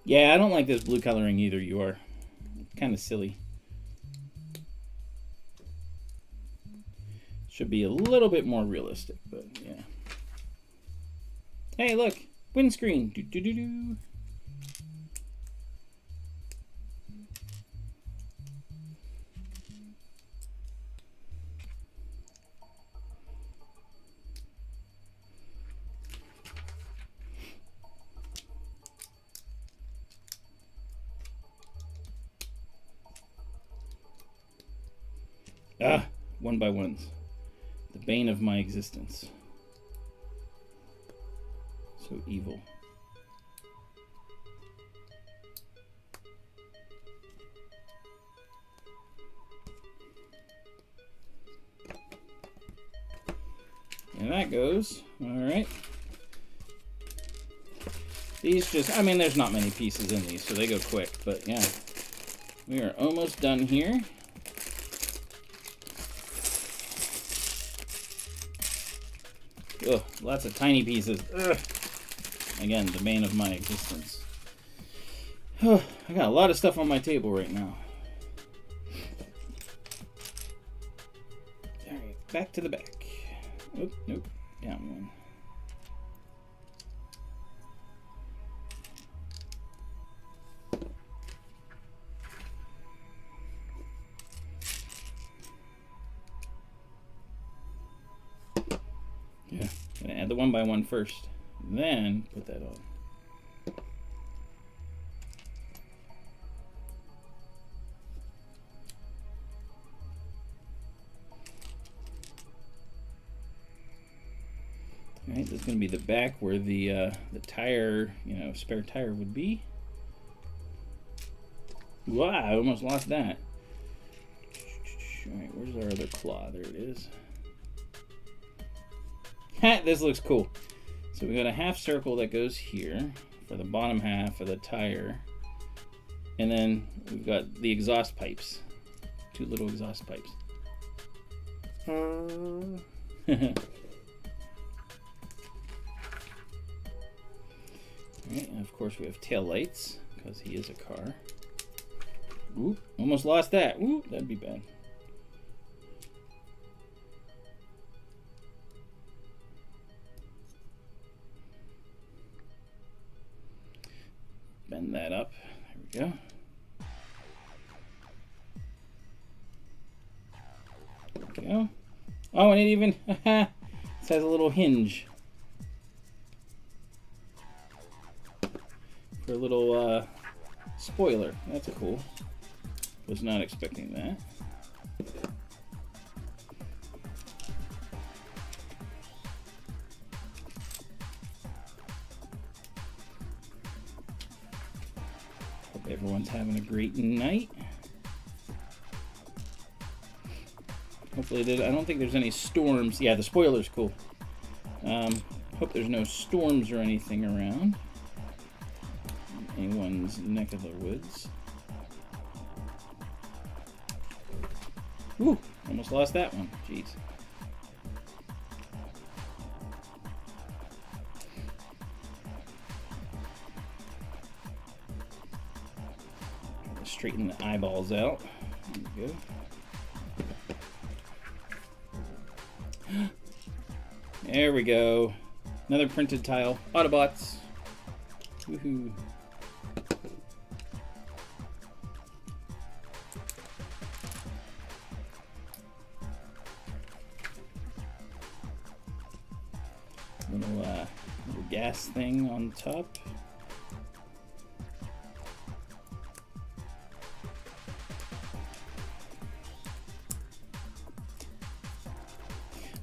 Yeah, I don't like this blue coloring either. You are kind of silly. Should be a little bit more realistic, but yeah. Hey, look, windscreen. Do do do do. Ah, 1x1s. The bane of my existence. So evil. And that goes. All right. These just, I mean, there's not many pieces in these, so they go quick, but yeah. We are almost done here. Ugh, lots of tiny pieces. Ugh. Again, the bane of my existence. I got a lot of stuff on my table right now. Alright, back to the back. Oop, nope, down one. Yeah, gonna add the 1x1 first, then put that on. All right, this is gonna be the back where the tire, spare tire would be. Wow, I almost lost that. All right, where's our other claw? There it is. This looks cool. So we got a half circle that goes here for the bottom half of the tire. And then we've got the exhaust pipes. 2 little exhaust pipes. Alright, and of course we have tail lights because he is a car. Ooh, almost lost that. Ooh, that'd be bad. that up. There we go. There we go. Oh, and it even it has a little hinge for a little spoiler. That's cool. Was not expecting that. Hope everyone's having a great night. Hopefully, I don't think there's any storms. Yeah, the spoiler's cool. Hope there's no storms or anything around anyone's neck of the woods. Woo! Almost lost that one. Jeez. Straighten the eyeballs out. There we go. There we go. Another printed tile. Autobots. Woohoo. Little gas thing on top.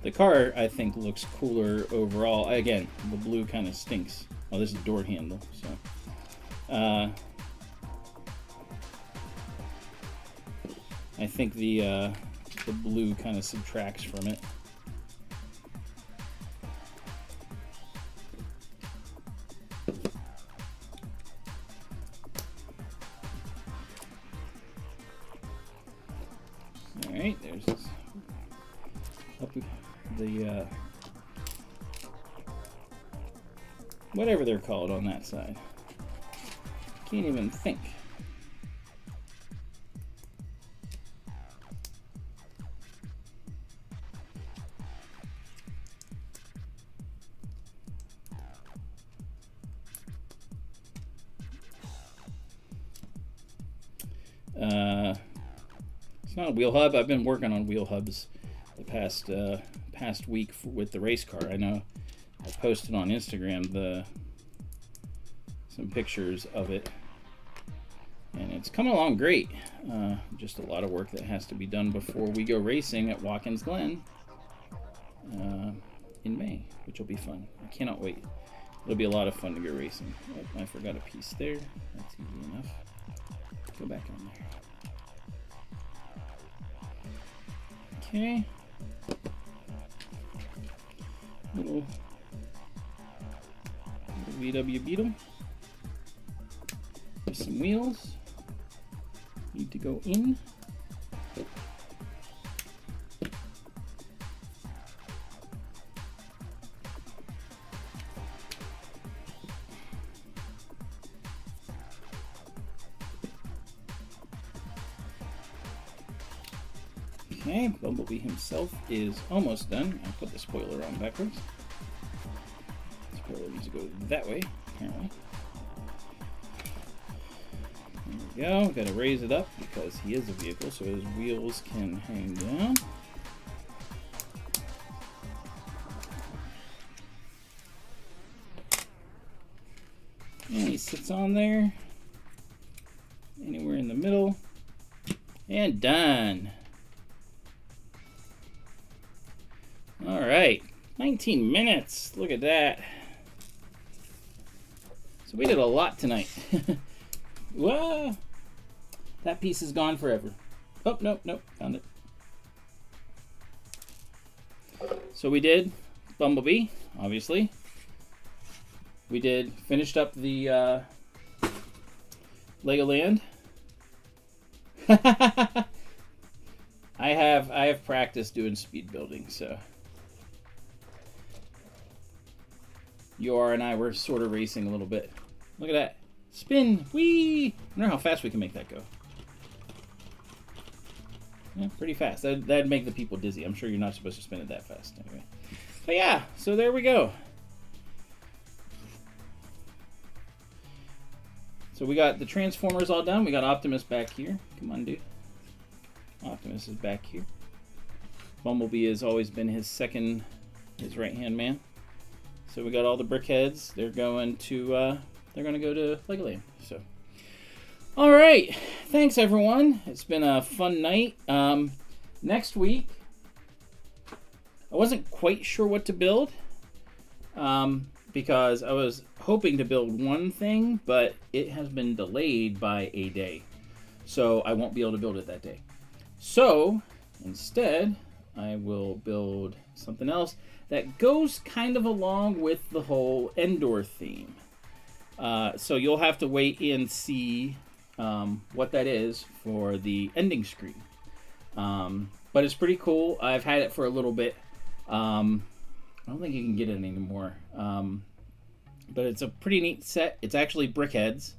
The car, I think, looks cooler overall. Again, the blue kind of stinks. Oh, this is door handle, so. I think the blue kind of subtracts from it. All right, there's this. The whatever they're called on that side. Can't even think. It's not a wheel hub. I've been working on wheel hubs the past week with the race car. I know I posted on Instagram some pictures of it, and it's coming along great. Just a lot of work that has to be done before we go racing at Watkins Glen in May, which will be fun. I cannot wait. It'll be a lot of fun to go racing. Oh, I forgot a piece there. That's easy enough. Go back on there. Okay. Little VW Beetle. There's some wheels. Need to go in. Okay, Bumblebee himself is almost done. I'll put the spoiler on backwards. The spoiler needs to go that way, apparently. There we go. Got to raise it up because he is a vehicle, so his wheels can hang down. And he sits on there. Anywhere in the middle. And done. All right, 19 minutes. Look at that. So we did a lot tonight. Whoa! That piece is gone forever. Oh, nope, found it. So we did Bumblebee, obviously. We finished up the Legoland. I have practiced doing speed building, so. Yor and I were sort of racing a little bit. Look at that. Spin! Whee! I wonder how fast we can make that go. Yeah, pretty fast. That'd make the people dizzy. I'm sure you're not supposed to spin it that fast anyway. But yeah, so there we go. So we got the Transformers all done. We got Optimus back here. Come on, dude. Optimus is back here. Bumblebee has always been his right-hand man. So we got all the brick heads. They're going to go to Legoland. So, all right. Thanks, everyone. It's been a fun night. Next week, I wasn't quite sure what to build because I was hoping to build one thing, but it has been delayed by a day. So I won't be able to build it that day. So instead, I will build something else that goes kind of along with the whole Endor theme. So you'll have to wait and see what that is for the ending screen. But it's pretty cool. I've had it for a little bit. I don't think you can get it anymore. But it's a pretty neat set. It's actually brickheads.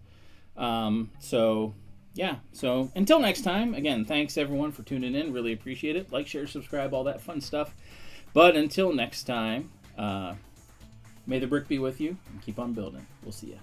So, yeah. So, until next time, again, thanks everyone for tuning in. Really appreciate it. Like, share, subscribe, all that fun stuff. But until next time, may the brick be with you and keep on building. We'll see ya.